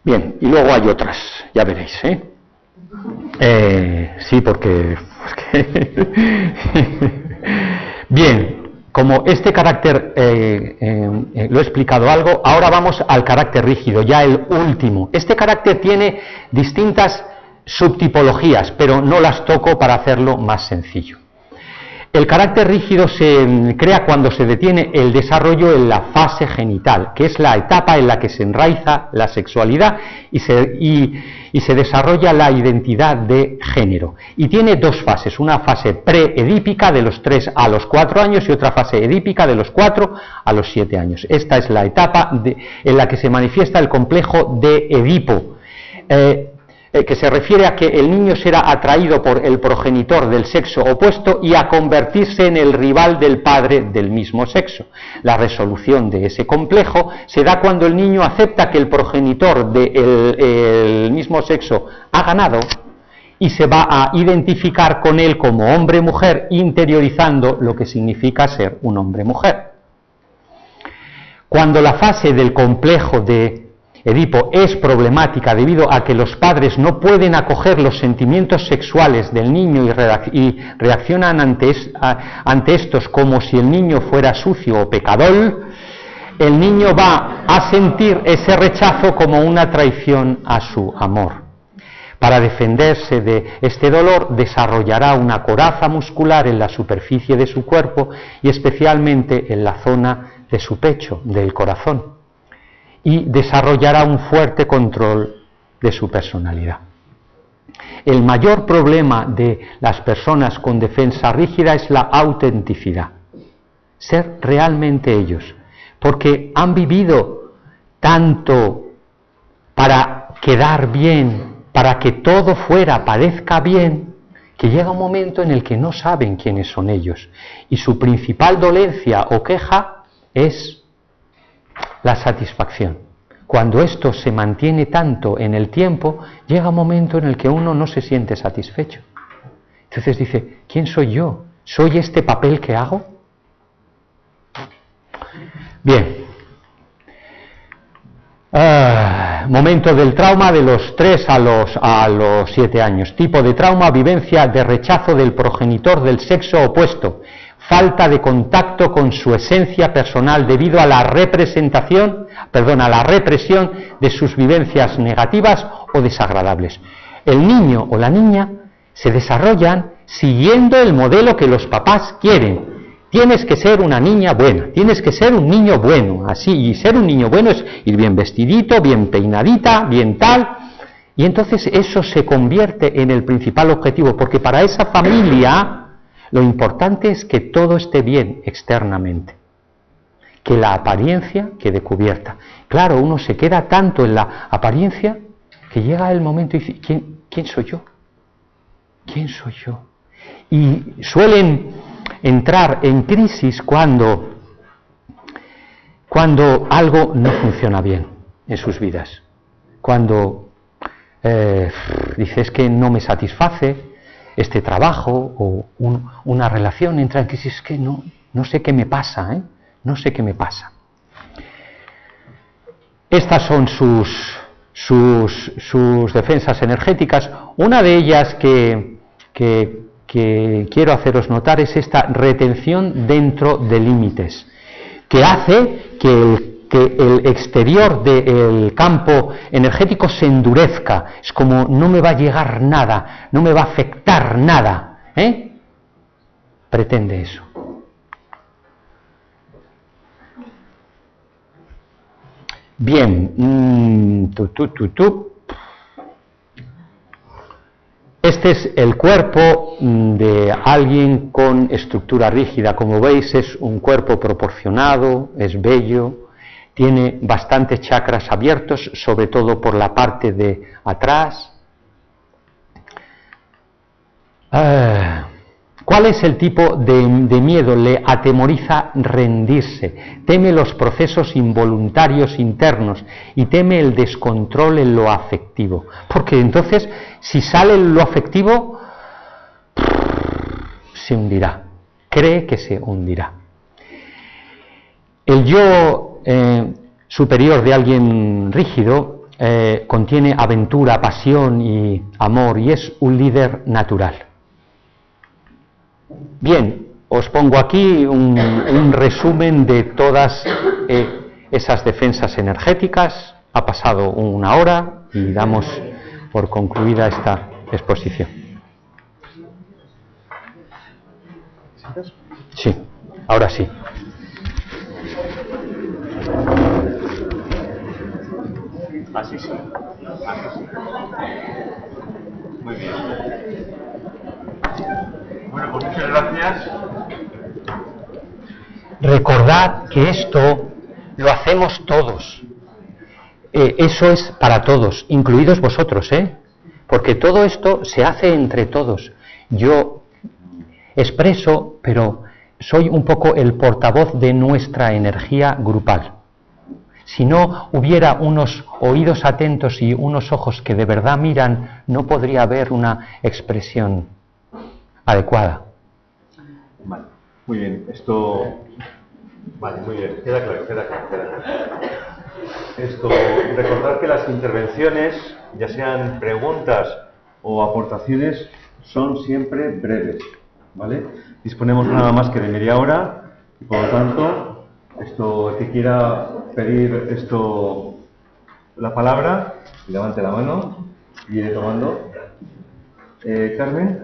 Bien, y luego hay otras, ya veréis, sí, porque bien, como este carácter lo he explicado algo, ahora vamos al carácter rígido, ya el último. Este carácter tiene distintas subtipologías, pero no las toco para hacerlo más sencillo. El carácter rígido se crea cuando se detiene el desarrollo en la fase genital, que es la etapa en la que se enraiza la sexualidad y se desarrolla la identidad de género. Y tiene dos fases, una fase preedípica de los 3 a los 4 años y otra fase edípica de los 4 a los 7 años. Esta es la etapa en la que se manifiesta el complejo de Edipo, que se refiere a que el niño será atraído por el progenitor del sexo opuesto y a convertirse en el rival del padre del mismo sexo. La resolución de ese complejo se da cuando el niño acepta que el progenitor del mismo sexo ha ganado y se va a identificar con él como hombre-mujer, interiorizando lo que significa ser un hombre-mujer. Cuando la fase del complejo de Edipo es problemática debido a que los padres no pueden acoger los sentimientos sexuales del niño y reaccionan ante estos como si el niño fuera sucio o pecador, el niño va a sentir ese rechazo como una traición a su amor. Para defenderse de este dolor, desarrollará una coraza muscular en la superficie de su cuerpo y especialmente en la zona de su pecho, del corazón, y desarrollará un fuerte control de su personalidad. El mayor problema de las personas con defensa rígida es la autenticidad, ser realmente ellos, porque han vivido tanto para quedar bien, para que todo parezca bien, que llega un momento en el que no saben quiénes son ellos, y su principal dolencia o queja es la satisfacción. Cuando esto se mantiene tanto en el tiempo, llega un momento en el que uno no se siente satisfecho. Entonces dice, ¿quién soy yo? ¿Soy este papel que hago? Bien. Momento del trauma de los 3 a los 7 años. Tipo de trauma, vivencia de rechazo del progenitor del sexo opuesto. Falta de contacto con su esencia personal debido a la represión de sus vivencias negativas o desagradables. El niño o la niña se desarrollan siguiendo el modelo que los papás quieren. Tienes que ser una niña buena, tienes que ser un niño bueno, así, y ser un niño bueno es ir bien vestidito, bien peinadita, bien tal, y entonces eso se convierte en el principal objetivo, porque para esa familia lo importante es que todo esté bien externamente, que la apariencia quede cubierta. Claro, uno se queda tanto en la apariencia que llega el momento y dice, ¿quién soy yo? ¿Quién soy yo? Y suelen entrar en crisis cuando algo no funciona bien en sus vidas. Cuando dices que no me satisface este trabajo o una relación, entra en crisis, es que no sé qué me pasa, no sé qué me pasa. Estas son sus defensas energéticas. Una de ellas que quiero haceros notar es esta retención dentro de límites, que hace que el exterior del campo energético se endurezca. Es como no me va a llegar nada, no me va a afectar nada. Pretende eso. Bien. Este es el cuerpo de alguien con estructura rígida. Como veis, es un cuerpo proporcionado, es bello, tiene bastantes chakras abiertos, sobre todo por la parte de atrás. ¿Cuál es el tipo de miedo? Le atemoriza rendirse, teme los procesos involuntarios internos y teme el descontrol en lo afectivo. Porque entonces, si sale en lo afectivo, se hundirá, cree que se hundirá. El yo superior de alguien rígido contiene aventura, pasión y amor, y es un líder natural. Bien, os pongo aquí un resumen de todas esas defensas energéticas. Ha pasado 1 hora y damos por concluida esta exposición. Sí, ahora sí. Así sí. Muy bien. Bueno, pues muchas gracias. Recordad que esto lo hacemos todos. Eso es para todos, incluidos vosotros, porque todo esto se hace entre todos. Yo expreso, pero soy un poco el portavoz de nuestra energía grupal. Si no hubiera unos oídos atentos y unos ojos que de verdad miran, no podría haber una expresión adecuada. Vale, muy bien. Vale, muy bien. Queda claro. Recordar que las intervenciones, ya sean preguntas o aportaciones, son siempre breves, ¿vale? Disponemos nada más que de media hora y por lo tanto, el que quiera pedir la palabra, levante la mano y iré tomando. Carmen.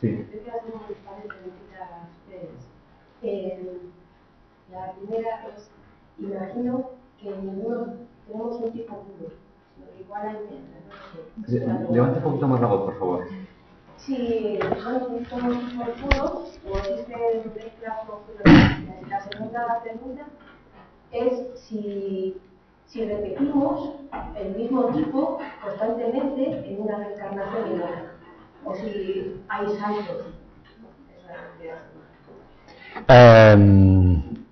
Sí. La primera es, imagino que ninguno tenemos un tipo puro, sino que igual hay menos. Levante un poquito más la voz, por favor. Si somos un tipo puro, o existen mezclas con fluorescencia. La segunda pregunta es si repetimos el mismo tipo constantemente en una reencarnación y en otra, o si hay saltos.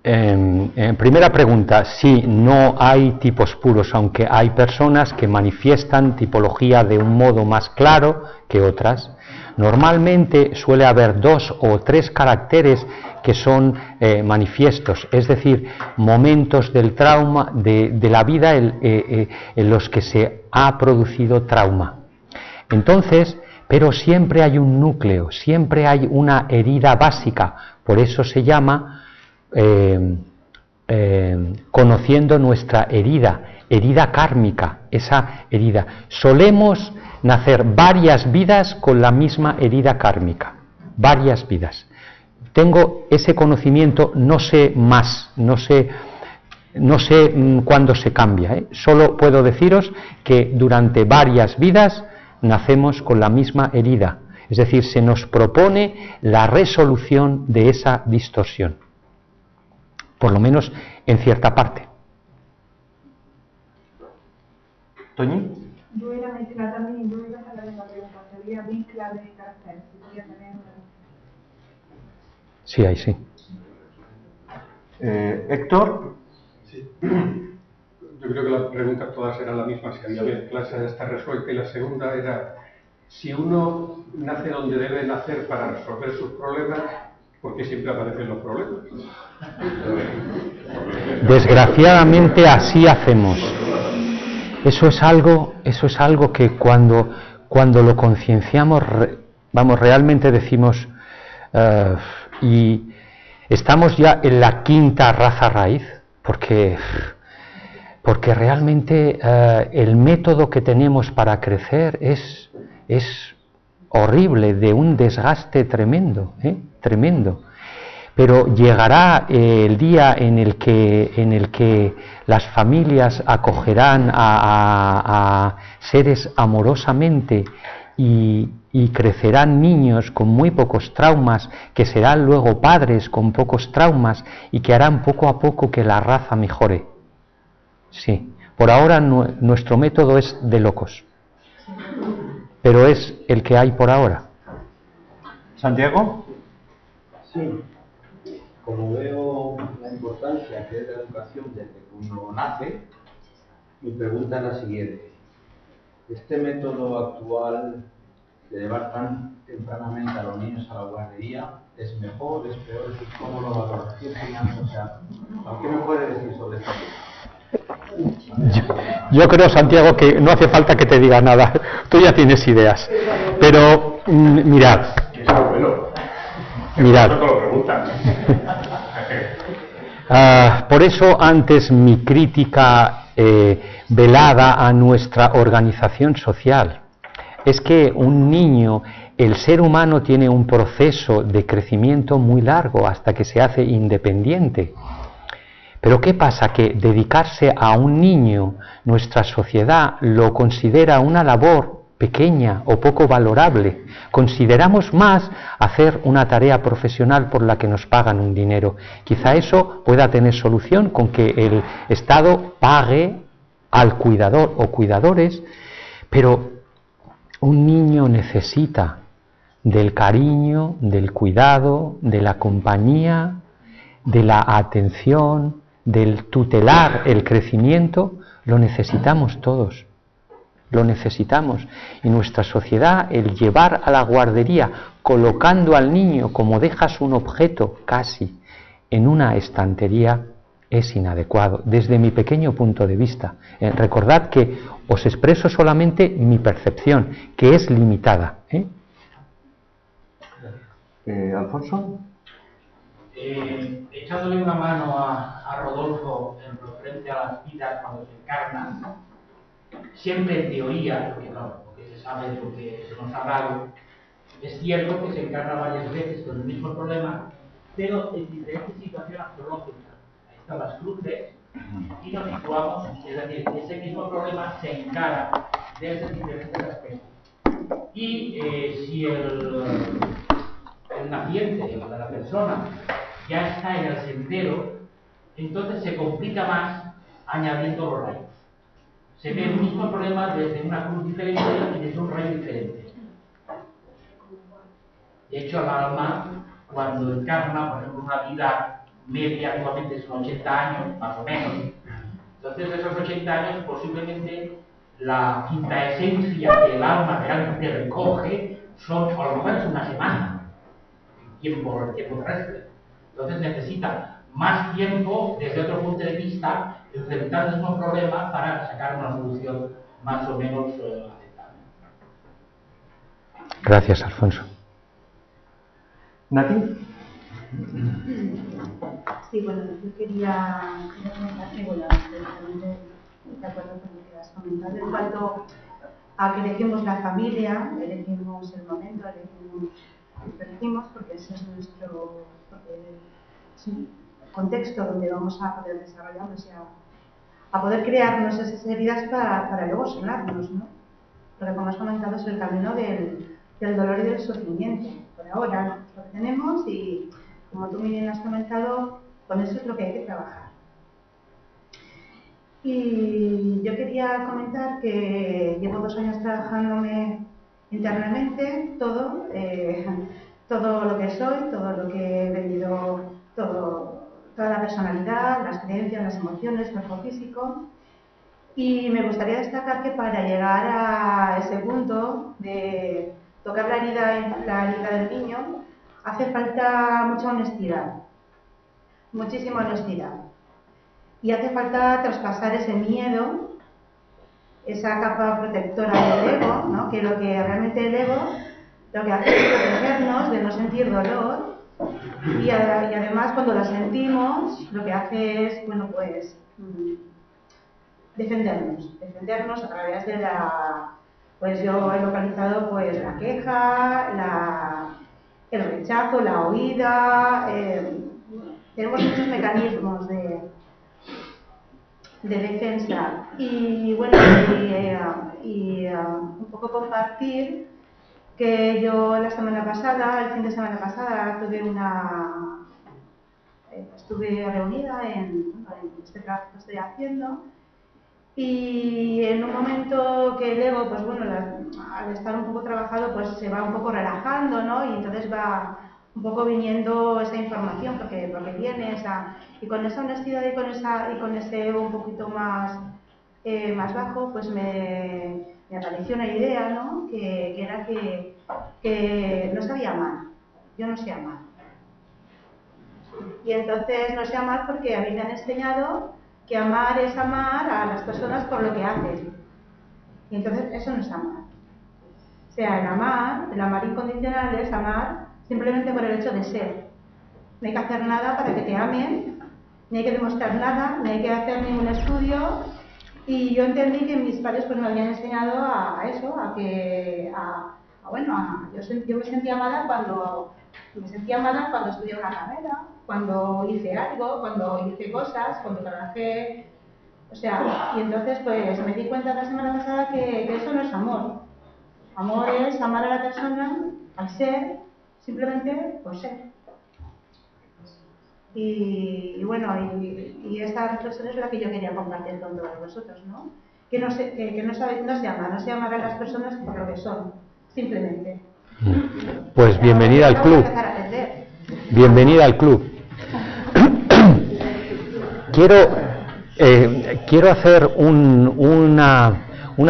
En primera pregunta, sí, no hay tipos puros, aunque hay personas que manifiestan tipología de un modo más claro que otras. Normalmente suele haber 2 o 3 caracteres que son manifiestos, es decir, momentos del trauma, de la vida en los que se ha producido trauma. Entonces, pero siempre hay un núcleo, siempre hay una herida básica, por eso se llama conociendo nuestra herida kármica, esa herida. Solemos nacer varias vidas con la misma herida kármica, varias vidas. Tengo ese conocimiento, no sé más, no sé cuándo se cambia, Solo puedo deciros que durante varias vidas nacemos con la misma herida, es decir, se nos propone la resolución de esa distorsión, por lo menos en cierta parte. ¿Toñi? Yo era mezcla también, yo iba a hacer la misma pregunta, si había mezcla de caracteres, si podía tener una... Sí, ahí sí. Héctor. Sí. Yo creo que las preguntas todas eran las mismas, si había mezclas, está resuelta, y la segunda era, si uno nace donde debe nacer para resolver sus problemas, ¿por qué siempre aparecen los problemas? Desgraciadamente así hacemos. Eso es algo que cuando lo concienciamos, realmente decimos, y estamos ya en la 5ª raza raíz, porque realmente el método que tenemos para crecer es horrible, de un desgaste tremendo, tremendo. Pero llegará el día en el que las familias acogerán a seres amorosamente y crecerán niños con muy pocos traumas, que serán luego padres con pocos traumas y que harán poco a poco que la raza mejore. Sí, por ahora nuestro método es de locos, pero es el que hay por ahora. ¿Santiago? Sí. Como veo la importancia que es la educación desde que uno nace, mi pregunta es la siguiente. ¿Este método actual de llevar tan tempranamente a los niños a la guardería es mejor, es peor? ¿Cómo lo valoras? ¿Qué opinas? O sea, ¿qué me puede decir sobre esto? Yo creo, Santiago, que no hace falta que te diga nada. Tú ya tienes ideas. Pero mirad. Mirad. Por eso antes mi crítica velada a nuestra organización social. Es que un niño, el ser humano tiene un proceso de crecimiento muy largo hasta que se hace independiente. Pero ¿qué pasa? Que dedicarse a un niño, nuestra sociedad lo considera una labor pequeña o poco valorable. Consideramos más hacer una tarea profesional por la que nos pagan un dinero. Quizá eso pueda tener solución con que el Estado pague al cuidador o cuidadores, pero un niño necesita del cariño, del cuidado, de la compañía, de la atención, del tutelar el crecimiento. Lo necesitamos todos. Lo necesitamos. Y nuestra sociedad, el llevar a la guardería colocando al niño como dejas un objeto casi en una estantería, es inadecuado desde mi pequeño punto de vista. Recordad que os expreso solamente mi percepción, que es limitada. ¿Alfonso? Echándole una mano a Rodolfo en referente a las vidas cuando se encarnan, siempre en teoría, porque se sabe, porque se nos ha hablado, es cierto que se encarna varias veces con el mismo problema, pero en diferentes situaciones astrológicas. Ahí están las cruces y nos situamos, es decir, ese mismo problema se encara desde diferentes aspectos. Y si el naciente, la persona, ya está en el sendero, entonces se complica más añadiendo los rayos. Se ve el mismo problema desde una cruz diferente y desde un rayo diferente. De hecho, el alma, cuando encarna, por ejemplo, una vida media, actualmente son 80 años, más o menos. Entonces, de esos 80 años, posiblemente la quinta esencia que el alma realmente recoge son, a lo mejor es una semana, el tiempo terrestre. Entonces, necesita más tiempo, desde otro punto de vista, enfrentar el mismo problema para sacar una solución más o menos aceptable. Gracias, Alfonso. ¿Nati? Sí, bueno, yo quería comentar que, bueno, estoy totalmente de acuerdo con lo que has comentado. En cuanto a que elegimos la familia, elegimos el momento, elegimos porque ese es nuestro contexto donde vamos a poder desarrollarnos y a poder crearnos esas heridas para luego sanarnos, ¿no? Pero como has comentado, es el camino del dolor y del sufrimiento. Por ahora, ¿no? Es lo que tenemos y, como tú muy bien has comentado, con eso es lo que hay que trabajar. Y yo quería comentar que llevo 2 años trabajándome internamente, todo lo que soy, todo lo que he venido, toda la personalidad, las creencias, las emociones, el cuerpo físico. Y me gustaría destacar que para llegar a ese punto de tocar la herida del niño, hace falta mucha honestidad, muchísima honestidad. Y hace falta traspasar ese miedo, esa capa protectora del ego, ¿no? Que lo que realmente el ego lo que hace es protegernos de no sentir dolor y además cuando la sentimos lo que hace es, bueno, pues defendernos a través de pues yo he localizado pues la queja, el rechazo, la huida, tenemos muchos mecanismos de defensa y bueno, un poco compartir que yo el fin de semana pasada estuve reunida en este trabajo que estoy haciendo y en un momento que el ego, pues bueno, al estar un poco trabajado, pues se va un poco relajando, ¿no? Y entonces va un poco viniendo esa información porque viene y con esa honestidad y con ese ego un poquito más bajo, pues me apareció una idea, ¿no? Que era que no sabía amar, yo no sé amar. Y entonces no sé amar porque a mí me han enseñado que amar es amar a las personas por lo que hacen. Y entonces eso no es amar. O sea, el amar incondicional es amar simplemente por el hecho de ser. No hay que hacer nada para que te amen, ni hay que demostrar nada, ni hay que hacer ningún estudio. Y yo entendí que mis padres pues me habían enseñado a eso, yo me sentía amada cuando estudié una carrera, cuando hice algo, cuando hice cosas, cuando trabajé, o sea, y entonces pues me di cuenta la semana pasada que eso no es amor. Amor es amar a la persona al ser, simplemente por ser. Y esta reflexión es la que yo quería compartir con todos vosotros, ¿no? Que no se amar a las personas por lo que son, simplemente. Pues bienvenida al club. Bienvenida al club. Quiero hacer una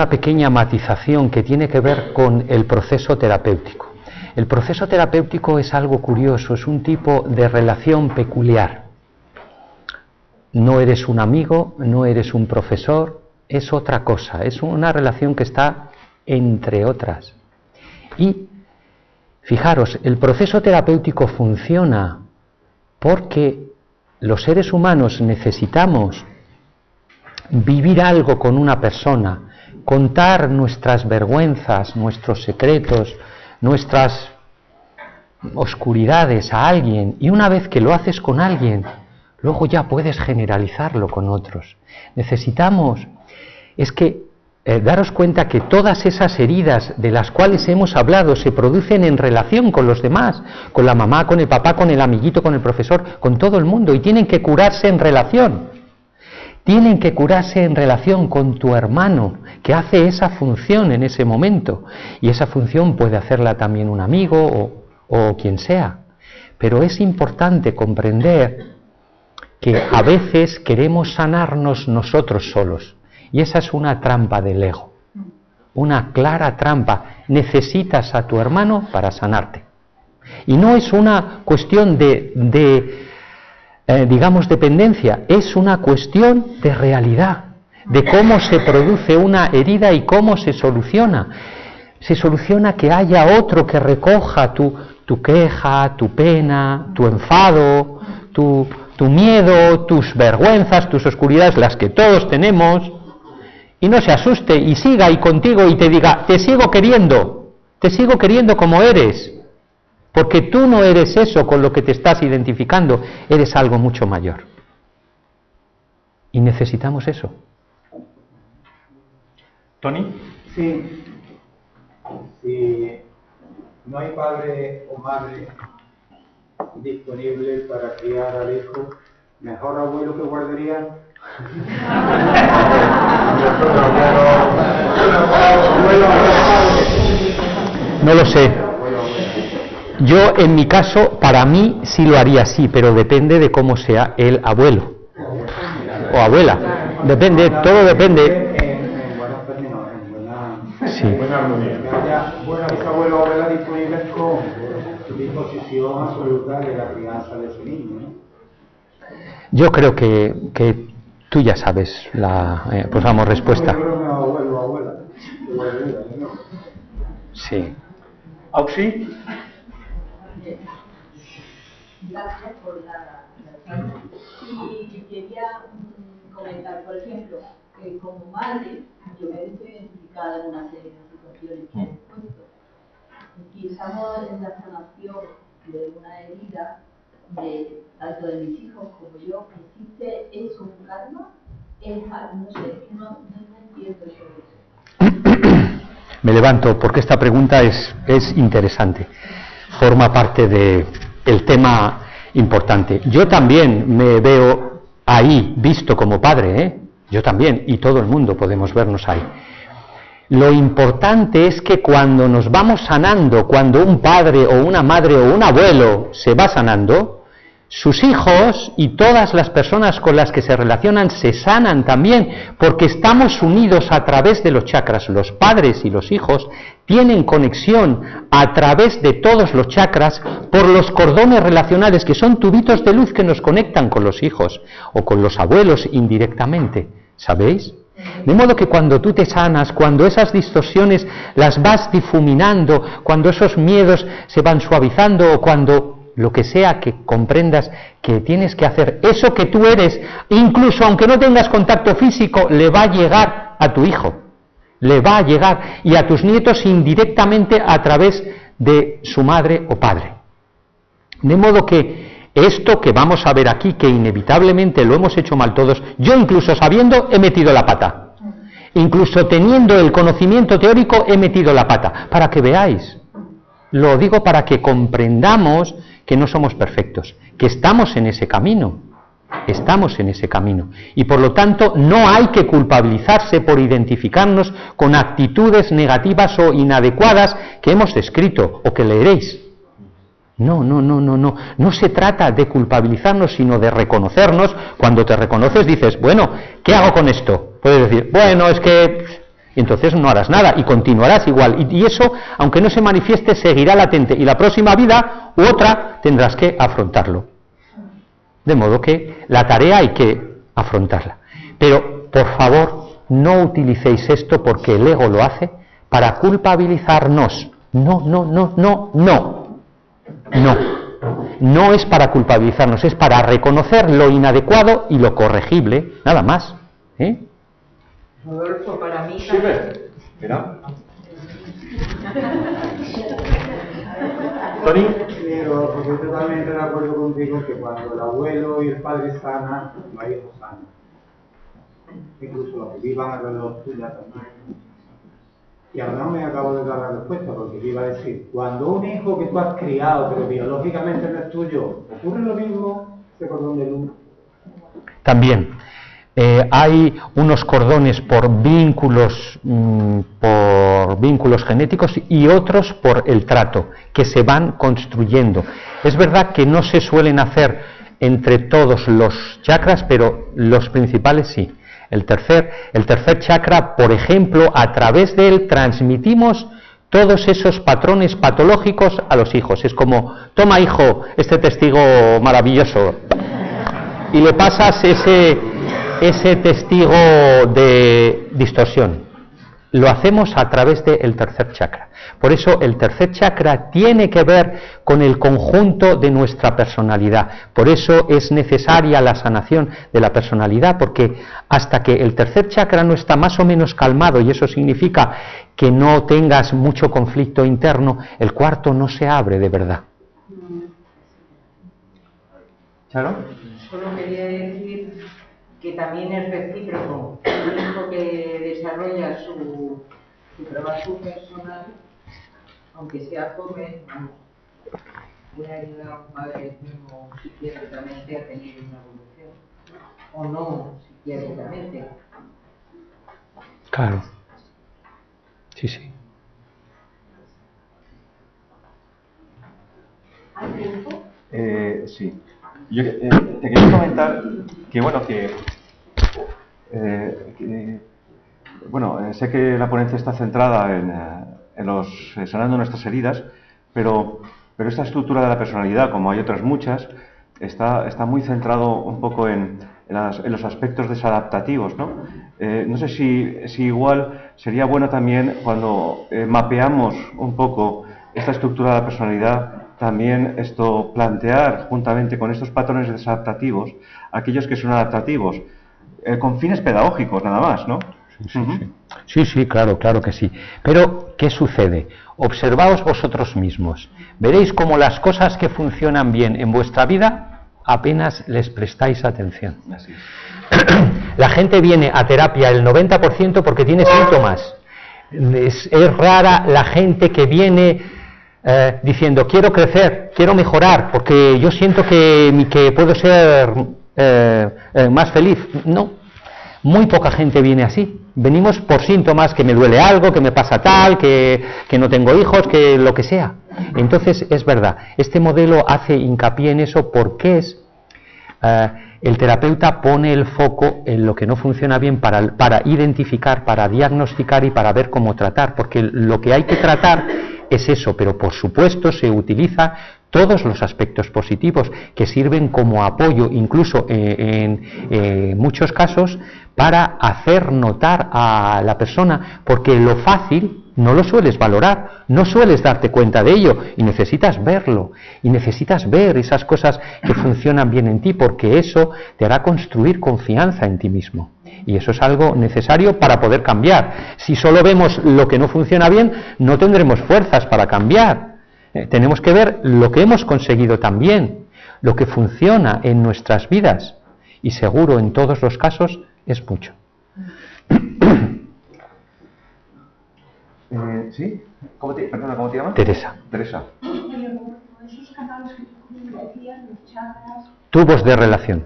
pequeña matización que tiene que ver con el proceso terapéutico. El proceso terapéutico es algo curioso, es un tipo de relación peculiar. No eres un amigo, no eres un profesor, es otra cosa, es una relación que está entre otras. Y fijaros, el proceso terapéutico funciona porque los seres humanos necesitamos vivir algo con una persona, contar nuestras vergüenzas, nuestros secretos, nuestras oscuridades a alguien, y una vez que lo haces con alguien, luego ya puedes generalizarlo con otros. Necesitamos, daros cuenta que todas esas heridas de las cuales hemos hablado se producen en relación con los demás, con la mamá, con el papá, con el amiguito, con el profesor, con todo el mundo, y tienen que curarse en relación. Tienen que curarse en relación con tu hermano, que hace esa función en ese momento. Y esa función puede hacerla también un amigo o quien sea. Pero es importante comprender que a veces queremos sanarnos nosotros solos. Y esa es una trampa del ego. Una clara trampa. Necesitas a tu hermano para sanarte. Y no es una cuestión digamos, dependencia, es una cuestión de realidad, de cómo se produce una herida y cómo se soluciona. Se soluciona que haya otro que recoja tu queja, tu pena, tu enfado, tu miedo, tus vergüenzas, tus oscuridades, las que todos tenemos, y no se asuste y siga ahí contigo y te diga, te sigo queriendo como eres. Porque tú no eres eso con lo que te estás identificando, eres algo mucho mayor. Y necesitamos eso. ¿Tony? Sí. Si no hay padre o madre disponible para criar al hijo, ¿mejor abuelo que guardería? No lo sé. Yo, en mi caso, para mí sí lo haría así, pero depende de cómo sea el abuelo o abuela. Depende, todo depende. En buenos términos, Sí. buena armonía. Que haya buenos abuelos o abuelas disponibles con disposición absoluta de la crianza de su niño, ¿no? Yo creo que tú ya sabes la, pues vamos, respuesta. Abuelo o abuela. Sí. ¿Auxi? Gracias por la charla. Y quería comentar, por ejemplo, que como madre yo me he visto identificada en una serie de situaciones que he expuesto. Y estamos en la sanación de una herida de tanto de mis hijos como yo. ¿Existe eso un karma? No sé, no entiendo eso. Me levanto porque esta pregunta es interesante. Forma parte del tema importante. Yo también me veo ahí, visto como padre, ¿eh? Yo también, y todo el mundo podemos vernos ahí. Lo importante es que cuando nos vamos sanando, cuando un padre o una madre o un abuelo se va sanando, sus hijos y todas las personas con las que se relacionan se sanan también, porque estamos unidos a través de los chakras. Los padres y los hijos tienen conexión a través de todos los chakras por los cordones relacionales, que son tubitos de luz que nos conectan con los hijos o con los abuelos indirectamente, ¿sabéis? De modo que cuando tú te sanas, cuando esas distorsiones las vas difuminando, cuando esos miedos se van suavizando, o cuando lo que sea que comprendas que tienes que hacer, eso que tú eres, incluso aunque no tengas contacto físico, le va a llegar a tu hijo, le va a llegar, y a tus nietos indirectamente a través de su madre o padre. De modo que esto que vamos a ver aquí, que inevitablemente lo hemos hecho mal todos, yo incluso sabiendo he metido la pata, incluso teniendo el conocimiento teórico he metido la pata, para que veáis, lo digo para que comprendamos que no somos perfectos, que estamos en ese camino, y por lo tanto no hay que culpabilizarse por identificarnos con actitudes negativas o inadecuadas que hemos descrito o que leeréis. No se trata de culpabilizarnos, sino de reconocernos. Cuando te reconoces dices, bueno, ¿qué hago con esto? Puedes decir, bueno, es que... entonces no harás nada y continuarás igual. Y eso, aunque no se manifieste, seguirá latente. Y la próxima vida u otra tendrás que afrontarlo. De modo que la tarea hay que afrontarla. Pero, por favor, no utilicéis esto porque el ego lo hace para culpabilizarnos. No es para culpabilizarnos, es para reconocer lo inadecuado y lo corregible, nada más. Rodolfo, para mí... Sí, mira. Tony. Pero porque estoy totalmente de acuerdo contigo que cuando el abuelo y el padre sanan, los hijos sanan. Incluso los que vivan alrededor tuya también. Y ahora no me acabo de dar la respuesta, porque te iba a decir, cuando un hijo que tú has criado, pero biológicamente no es tuyo, ocurre lo mismo, ese cordón de luz. También. Hay unos cordones por vínculos genéticos y otros por el trato, que se van construyendo. Es verdad que no se suelen hacer entre todos los chakras, pero los principales sí. El tercer chakra, por ejemplo, a través de él transmitimos todos esos patrones patológicos a los hijos. Es como, toma hijo, este testigo maravilloso, y le pasas ese testigo de distorsión. Lo hacemos a través del tercer chakra. Por eso el tercer chakra tiene que ver con el conjunto de nuestra personalidad. Por eso es necesaria la sanación de la personalidad, porque hasta que el tercer chakra no está más o menos calmado, y eso significa que no tengas mucho conflicto interno, el cuarto no se abre de verdad. ¿Charo? Solo quería decir que también es recíproco. El hijo que desarrolla su trabajo personal, aunque sea joven, puede ayudar a un padre mismo psiquiátricamente a tener una evolución, o no psiquiátricamente. Claro. Sí, sí. ¿Hay tiempo? Sí. Yo te quería comentar que, bueno, sé que la ponencia está centrada en los sanando nuestras heridas, pero esta estructura de la personalidad, como hay otras muchas, está muy centrado un poco en los aspectos desadaptativos, ¿no? No sé si igual sería bueno también, cuando mapeamos un poco esta estructura de la personalidad, también plantear juntamente con estos patrones desadaptativos aquellos que son adaptativos, con fines pedagógicos nada más, ¿no? Sí, claro que sí. Pero, ¿qué sucede? Observaos vosotros mismos. Veréis cómo las cosas que funcionan bien en vuestra vida apenas les prestáis atención. Así es. La gente viene a terapia el 90% porque tiene síntomas. Es rara la gente que viene diciendo, quiero crecer, quiero mejorar, porque yo siento que puedo ser más feliz. No. Muy poca gente viene así. Venimos por síntomas, que me duele algo, que me pasa tal, que no tengo hijos, que lo que sea. Entonces, es verdad, este modelo hace hincapié en eso porque el terapeuta pone el foco en lo que no funciona bien para identificar, para diagnosticar y para ver cómo tratar, porque lo que hay que tratar es eso, pero por supuesto se utiliza todos los aspectos positivos que sirven como apoyo, incluso en muchos casos, para hacer notar a la persona, porque lo fácil no lo sueles valorar, no sueles darte cuenta de ello, y necesitas verlo, y necesitas ver esas cosas que funcionan bien en ti, porque eso te hará construir confianza en ti mismo. Y eso es algo necesario para poder cambiar. Si solo vemos lo que no funciona bien, no tendremos fuerzas para cambiar. Tenemos que ver lo que hemos conseguido también, lo que funciona en nuestras vidas, y seguro en todos los casos es mucho. ¿Sí? Perdona, ¿cómo te llamas? Teresa. Teresa. Esos canales que tú decías, los chakras, Tubos de relación.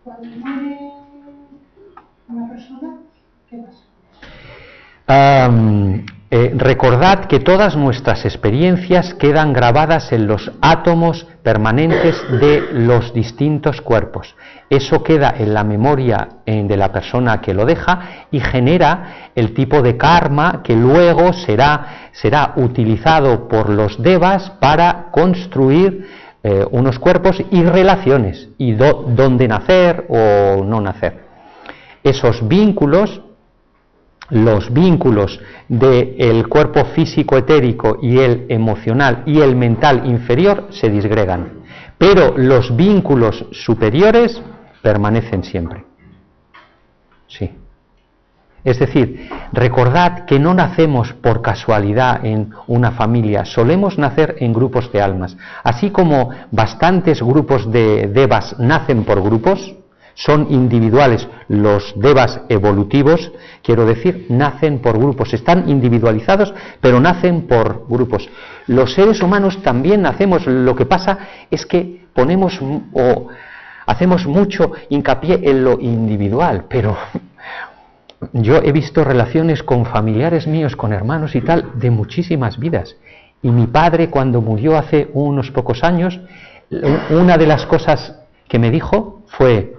Cuando muere una persona, ¿qué pasa? Recordad que todas nuestras experiencias quedan grabadas en los átomos permanentes de los distintos cuerpos. Eso queda en la memoria de la persona que lo deja y genera el tipo de karma que luego será utilizado por los devas para construir unos cuerpos y relaciones, y dónde nacer o no nacer. Esos vínculos, los vínculos del cuerpo físico etérico y el emocional y el mental inferior se disgregan, pero los vínculos superiores permanecen siempre. Sí. Es decir, recordad que no nacemos por casualidad en una familia, solemos nacer en grupos de almas. Así como bastantes grupos de devas nacen por grupos, son individuales, los devas evolutivos, quiero decir, nacen por grupos, están individualizados, pero nacen por grupos. Los seres humanos también nacemos, lo que pasa es que ponemos o hacemos mucho hincapié en lo individual, pero yo he visto relaciones con familiares míos, con hermanos y tal, de muchísimas vidas. Y mi padre, cuando murió hace unos pocos años, una de las cosas que me dijo fue,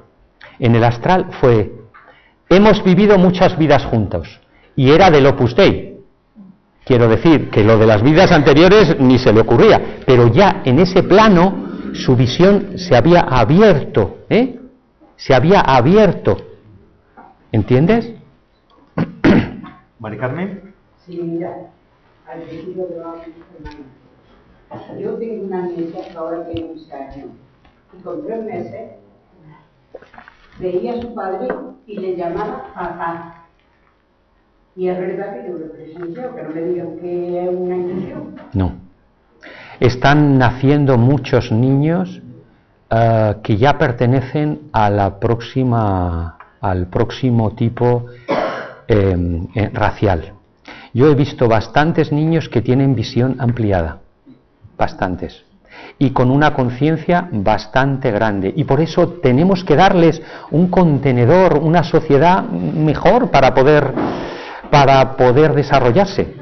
en el astral, fue: hemos vivido muchas vidas juntos. Y era del Opus Dei. Quiero decir que lo de las vidas anteriores ni se le ocurría, pero ya en ese plano su visión se había abierto, se había abierto. ¿Entiendes? Mari Carmen. Sí, mira, al principio de la yo tengo una nieta que ahora tiene 11 años y con 3 meses veía a su padre y le llamaba papá. Y es verdad que yo lo presencié, que no me digan que es una ilusión. No. Están naciendo muchos niños que ya pertenecen a la al próximo tipo racial. Yo he visto bastantes niños que tienen visión ampliada, bastantes, y con una conciencia bastante grande, y por eso tenemos que darles un contenedor, una sociedad mejor para poder desarrollarse.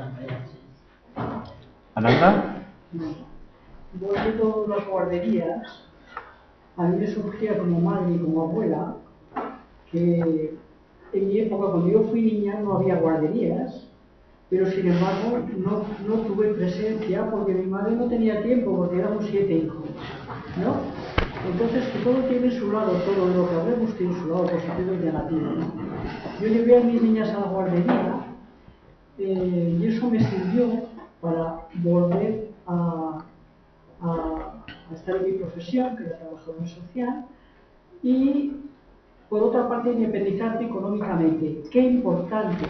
¿Ananda? Volviendo a las guarderías, a mí me surgía como madre y como abuela que en mi época, cuando yo fui niña, no había guarderías, pero sin embargo no tuve presencia porque mi madre no tenía tiempo, porque éramos 7 hijos, ¿no? Entonces, que todo tiene su lado, todo lo que hablemos tiene su lado positivo y negativo, ¿no? Yo llevé a mis niñas a la guardería y eso me sirvió para volver a estar en mi profesión, que era trabajadora social, y por otra parte independizarte económicamente. Qué importante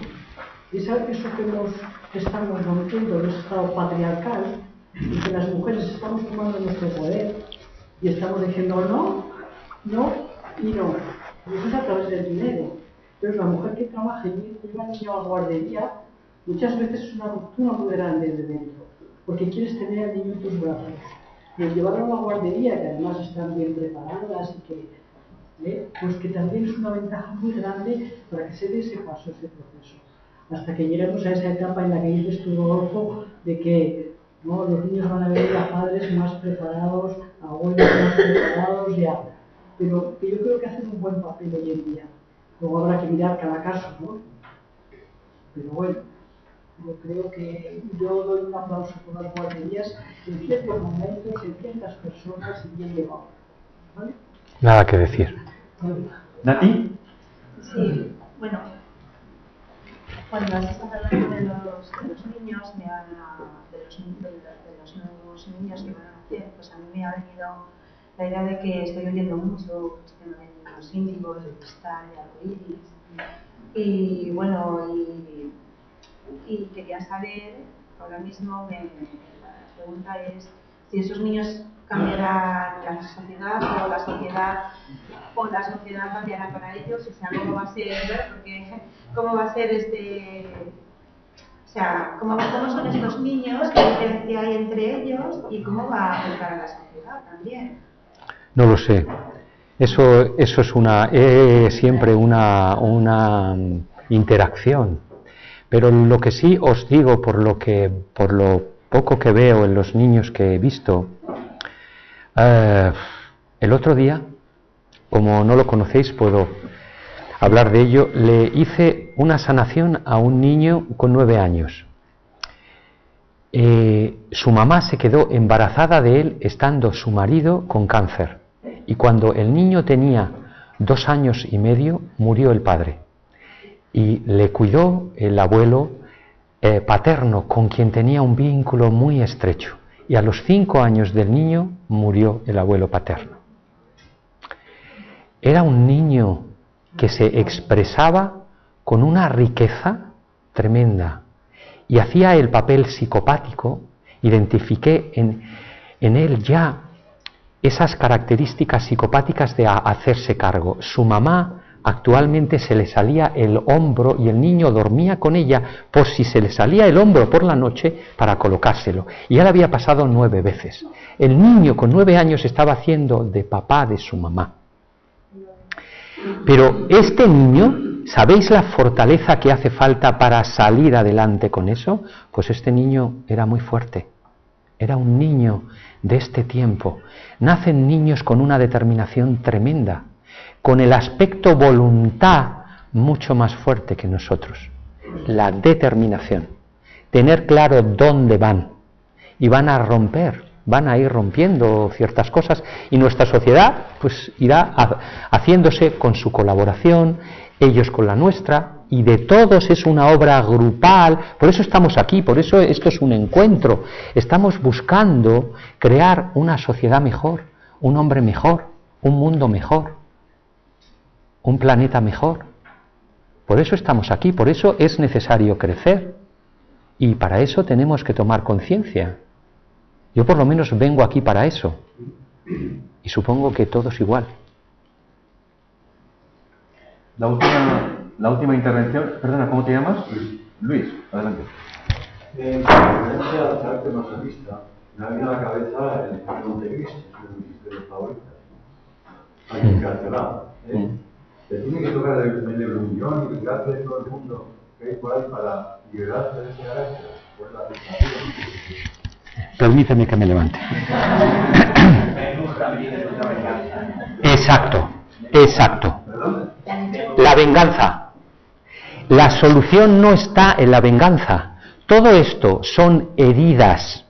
es eso que estamos rompiendo, el estado patriarcal, y que las mujeres estamos tomando nuestro poder y estamos diciendo no y no. Y eso es a través del dinero. Entonces la mujer que trabaja y lleva al niño a la guardería muchas veces es una ruptura muy grande de dentro, porque quieres tener al niño en tus brazos. Y el llevarlo a la guardería, que además están bien preparadas y que pues que también es una ventaja muy grande para que se dé ese paso, ese proceso. Hasta que lleguemos a esa etapa en la que dices tú, Rodolfo, de que ¿no? los niños van a ver a padres más preparados, a abuelos más preparados ya. Pero que yo creo que hacen un buen papel hoy en día. Luego habrá que mirar cada caso, ¿no? Pero bueno, yo creo que yo doy un aplauso por las guarderías en ciertos momentos, en ciertas personas y bien llevado. ¿Vale? Nada que decir. ¿Nati? Sí, bueno, cuando has estado hablando de los niños, de los nuevos niños que van a nacer, pues a mí me ha venido la idea de que estoy oyendo mucho el tema de los índigos, de cristal, de arcoíris. Y bueno, y quería saber, ahora mismo la pregunta es si esos niños cambiará la sociedad o la sociedad cambiará para ellos, o sea, cómo va a ser, porque cómo va a ser o sea, cómo son estos niños, qué diferencia hay entre ellos y cómo va a afectar a la sociedad también. No lo sé. Eso es siempre una interacción. Pero lo que sí os digo, por lo poco que veo en los niños que he visto, el otro día, como no lo conocéis, puedo hablar de ello, le hice una sanación a un niño con 9 años. Su mamá se quedó embarazada de él estando su marido con cáncer. Y cuando el niño tenía 2 años y medio, murió el padre. Y le cuidó el abuelo paterno, con quien tenía un vínculo muy estrecho. Y a los 5 años del niño murió el abuelo paterno. Era un niño que se expresaba con una riqueza tremenda y hacía el papel psicopático. Identifiqué en él ya esas características psicopáticas de hacerse cargo. Su mamá actualmente se le salía el hombro y el niño dormía con ella por si se le salía el hombro por la noche para colocárselo. Y ya le había pasado 9 veces. El niño con 9 años estaba haciendo de papá de su mamá. Pero este niño, ¿sabéis la fortaleza que hace falta para salir adelante con eso? Pues este niño era muy fuerte. Era un niño de este tiempo. Nacen niños con una determinación tremenda, con el aspecto voluntad mucho más fuerte que nosotros. La determinación. Tener claro dónde van. Y van a romper, van a ir rompiendo ciertas cosas. Y nuestra sociedad pues irá haciéndose con su colaboración, ellos con la nuestra. Y de todos es una obra grupal. Por eso estamos aquí, por eso esto es un encuentro. Estamos buscando crear una sociedad mejor, un hombre mejor, un mundo mejor, un planeta mejor. Por eso estamos aquí, por eso es necesario crecer. Y para eso tenemos que tomar conciencia. Yo por lo menos vengo aquí para eso. Y supongo que todos igual. La última intervención, perdona, ¿cómo te llamas? Luis, adelante. En referencia al carácter masoquista, me ha venido a la cabeza el ejemplo de Cristo, de los favoritas. Hay encarcelado. Se tiene que tocar el reunión y el carácter de todo el mundo que hay por ahí para liberarse de ese carácter, por la tentación. Permíteme que me levante. Exacto, exacto. La venganza. La solución no está en la venganza. Todo esto son heridas.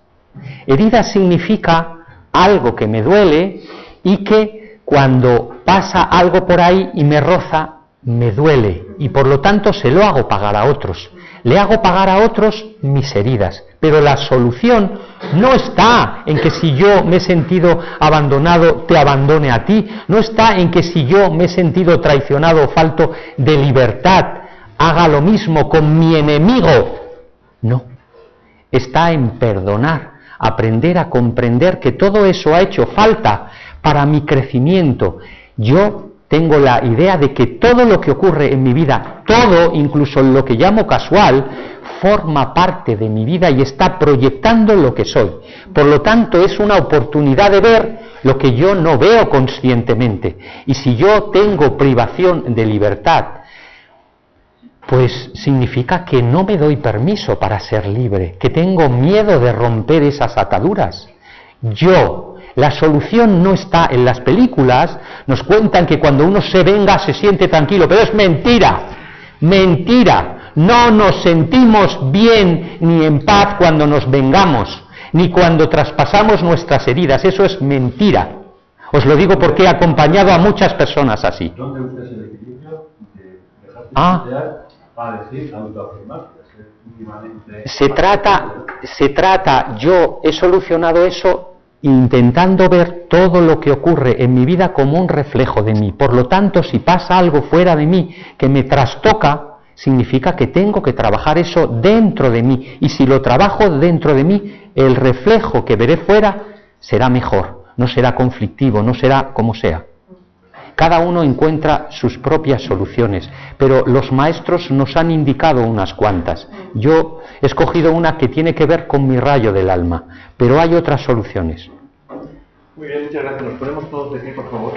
Heridas significa algo que me duele y que cuando pasa algo por ahí y me roza, me duele. Y por lo tanto se lo hago pagar a otros. Le hago pagar a otros mis heridas. Pero la solución no está en que si yo me he sentido abandonado, te abandone a ti. No está en que si yo me he sentido traicionado o falto de libertad, haga lo mismo con mi enemigo. No. Está en perdonar, aprender a comprender que todo eso ha hecho falta para mi crecimiento. Yo tengo la idea de que todo lo que ocurre en mi vida, todo, incluso lo que llamo casual, forma parte de mi vida y está proyectando lo que soy. Por lo tanto, es una oportunidad de ver lo que yo no veo conscientemente. Y si yo tengo privación de libertad, pues significa que no me doy permiso para ser libre, que tengo miedo de romper esas ataduras. La solución no está en las películas, nos cuentan que cuando uno se venga se siente tranquilo, pero es mentira, mentira. No nos sentimos bien ni en paz cuando nos vengamos, ni cuando traspasamos nuestras heridas, eso es mentira. Os lo digo porque he acompañado a muchas personas así. ¿Dónde buscas el equilibrio de dejarte plantear para decir autoafirmarte? Se trata, yo he solucionado eso intentando ver todo lo que ocurre en mi vida como un reflejo de mí. Por lo tanto, si pasa algo fuera de mí que me trastoca, significa que tengo que trabajar eso dentro de mí. Y si lo trabajo dentro de mí, el reflejo que veré fuera será mejor, no será conflictivo, no será como sea. Cada uno encuentra sus propias soluciones, pero los maestros nos han indicado unas cuantas. Yo he escogido una que tiene que ver con mi rayo del alma, pero hay otras soluciones. Muy bien, muchas gracias. Nos ponemos todos de pie, por favor.